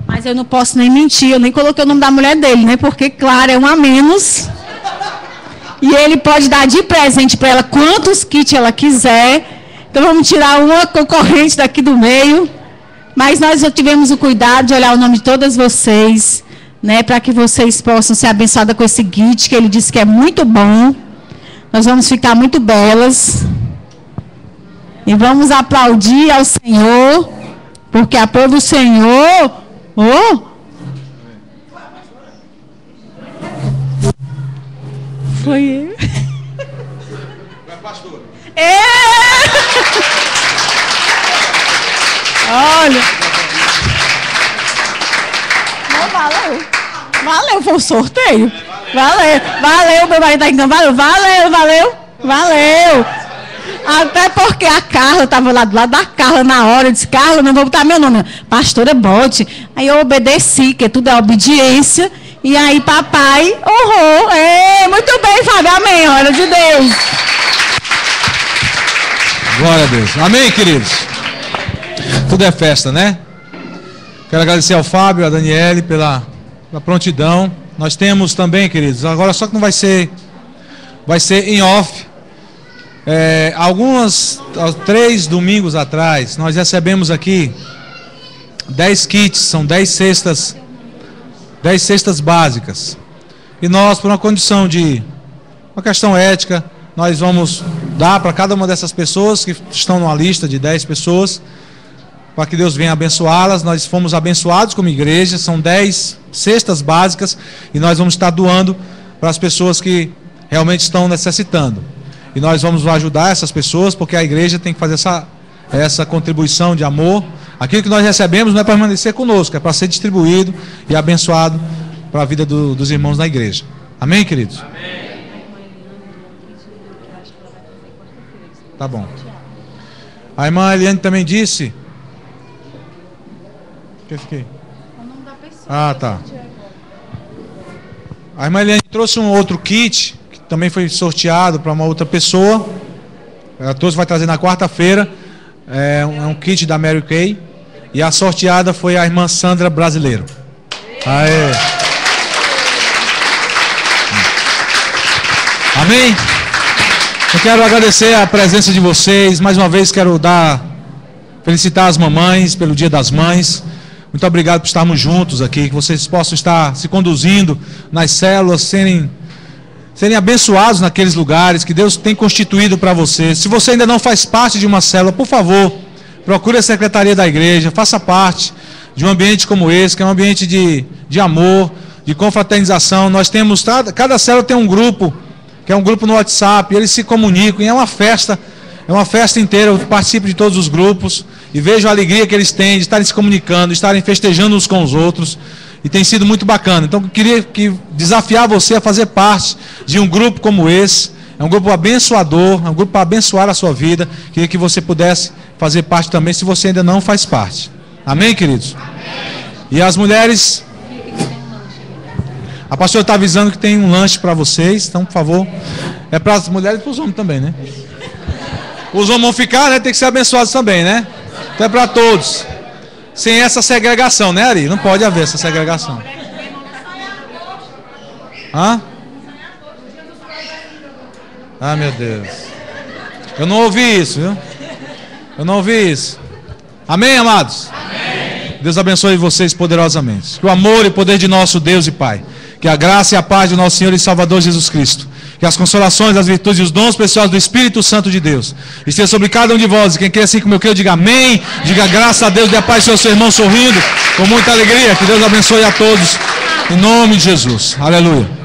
Mas eu não posso nem mentir, eu nem coloquei o nome da mulher dele, né? Porque, claro, é um a menos. E ele pode dar de presente para ela quantos kits ela quiser. Então vamos tirar uma concorrente daqui do meio. Mas nós já tivemos o cuidado de olhar o nome de todas vocês, né? Para que vocês possam ser abençoadas com esse kit, que ele disse que é muito bom. Nós vamos ficar muito belas. E vamos aplaudir ao Senhor, porque a povo do Senhor... Oh! Foi eu. Vai, pastor. Olha. Não, valeu. Valeu, foi um sorteio. Valeu, meu marido tá enganado. Valeu. Até porque a Carla estava lá do lado da Carla na hora. Eu disse, Carla, não vou botar meu nome. Pastora Bote. Aí eu obedeci, que tudo é obediência. E aí papai honrou. Muito bem, Fábio. Amém. Hora de Deus. Glória a Deus. Amém, queridos? Tudo é festa, né? Quero agradecer ao Fábio e a Daniele pela prontidão. Nós temos também, queridos, agora só que não vai ser em off. 3 domingos atrás, nós recebemos aqui 10 kits, são 10 cestas básicas. E nós, por uma condição de uma questão ética, nós vamos dar para cada uma dessas pessoas que estão numa lista de 10 pessoas, para que Deus venha abençoá-las. Nós fomos abençoados como igreja, são 10 cestas básicas e nós vamos estar doando para as pessoas que realmente estão necessitando. E nós vamos ajudar essas pessoas, porque a igreja tem que fazer essa contribuição de amor. Aquilo que nós recebemos não é para permanecer conosco, é para ser distribuído e abençoado para a vida dos irmãos na igreja. Amém, queridos? Amém. Tá bom. A irmã Eliane também disse... O nome da pessoa. Ah, tá. A irmã Eliane trouxe um outro kit... também foi sorteado para uma outra pessoa. A todos vai trazer na quarta-feira. É um kit da Mary Kay. E a sorteada foi a irmã Sandra Brasileiro. Aê. Amém? Eu quero agradecer a presença de vocês. Mais uma vez quero felicitar as mamães pelo Dia das Mães. Muito obrigado por estarmos juntos aqui. Que vocês possam estar se conduzindo nas células, serem abençoados naqueles lugares que Deus tem constituído para você. Se você ainda não faz parte de uma célula, por favor, procure a secretaria da igreja, faça parte de um ambiente como esse, que é um ambiente de amor, de confraternização. Nós temos, cada célula tem um grupo, que é um grupo no WhatsApp, eles se comunicam, e é uma festa inteira. Eu participo de todos os grupos e vejo a alegria que eles têm de estarem se comunicando, de estarem festejando uns com os outros. E tem sido muito bacana. Então, eu queria desafiar você a fazer parte de um grupo como esse. É um grupo abençoador, é um grupo para abençoar a sua vida. Queria que você pudesse fazer parte também, se você ainda não faz parte. Amém, queridos? Amém. E as mulheres... A pastora está avisando que tem um lanche para vocês. Então, por favor, é para as mulheres e para os homens também, né? Os homens vão ficar, né? Tem que ser abençoados também, né? Então é para todos. Sem essa segregação, né, Ari? Não pode haver essa segregação. Hã? Ah, meu Deus. Eu não ouvi isso, viu? Eu não ouvi isso. Amém, amados? Amém. Deus abençoe vocês poderosamente. Que o amor e o poder de nosso Deus e Pai, que a graça e a paz de nosso Senhor e Salvador Jesus Cristo, que as consolações, as virtudes e os dons preciosos do Espírito Santo de Deus estejam sobre cada um de vós. E quem quer assim como eu quero, diga amém. Diga graças a Deus, dê a paz ao seu irmão sorrindo, com muita alegria. Que Deus abençoe a todos, em nome de Jesus. Aleluia.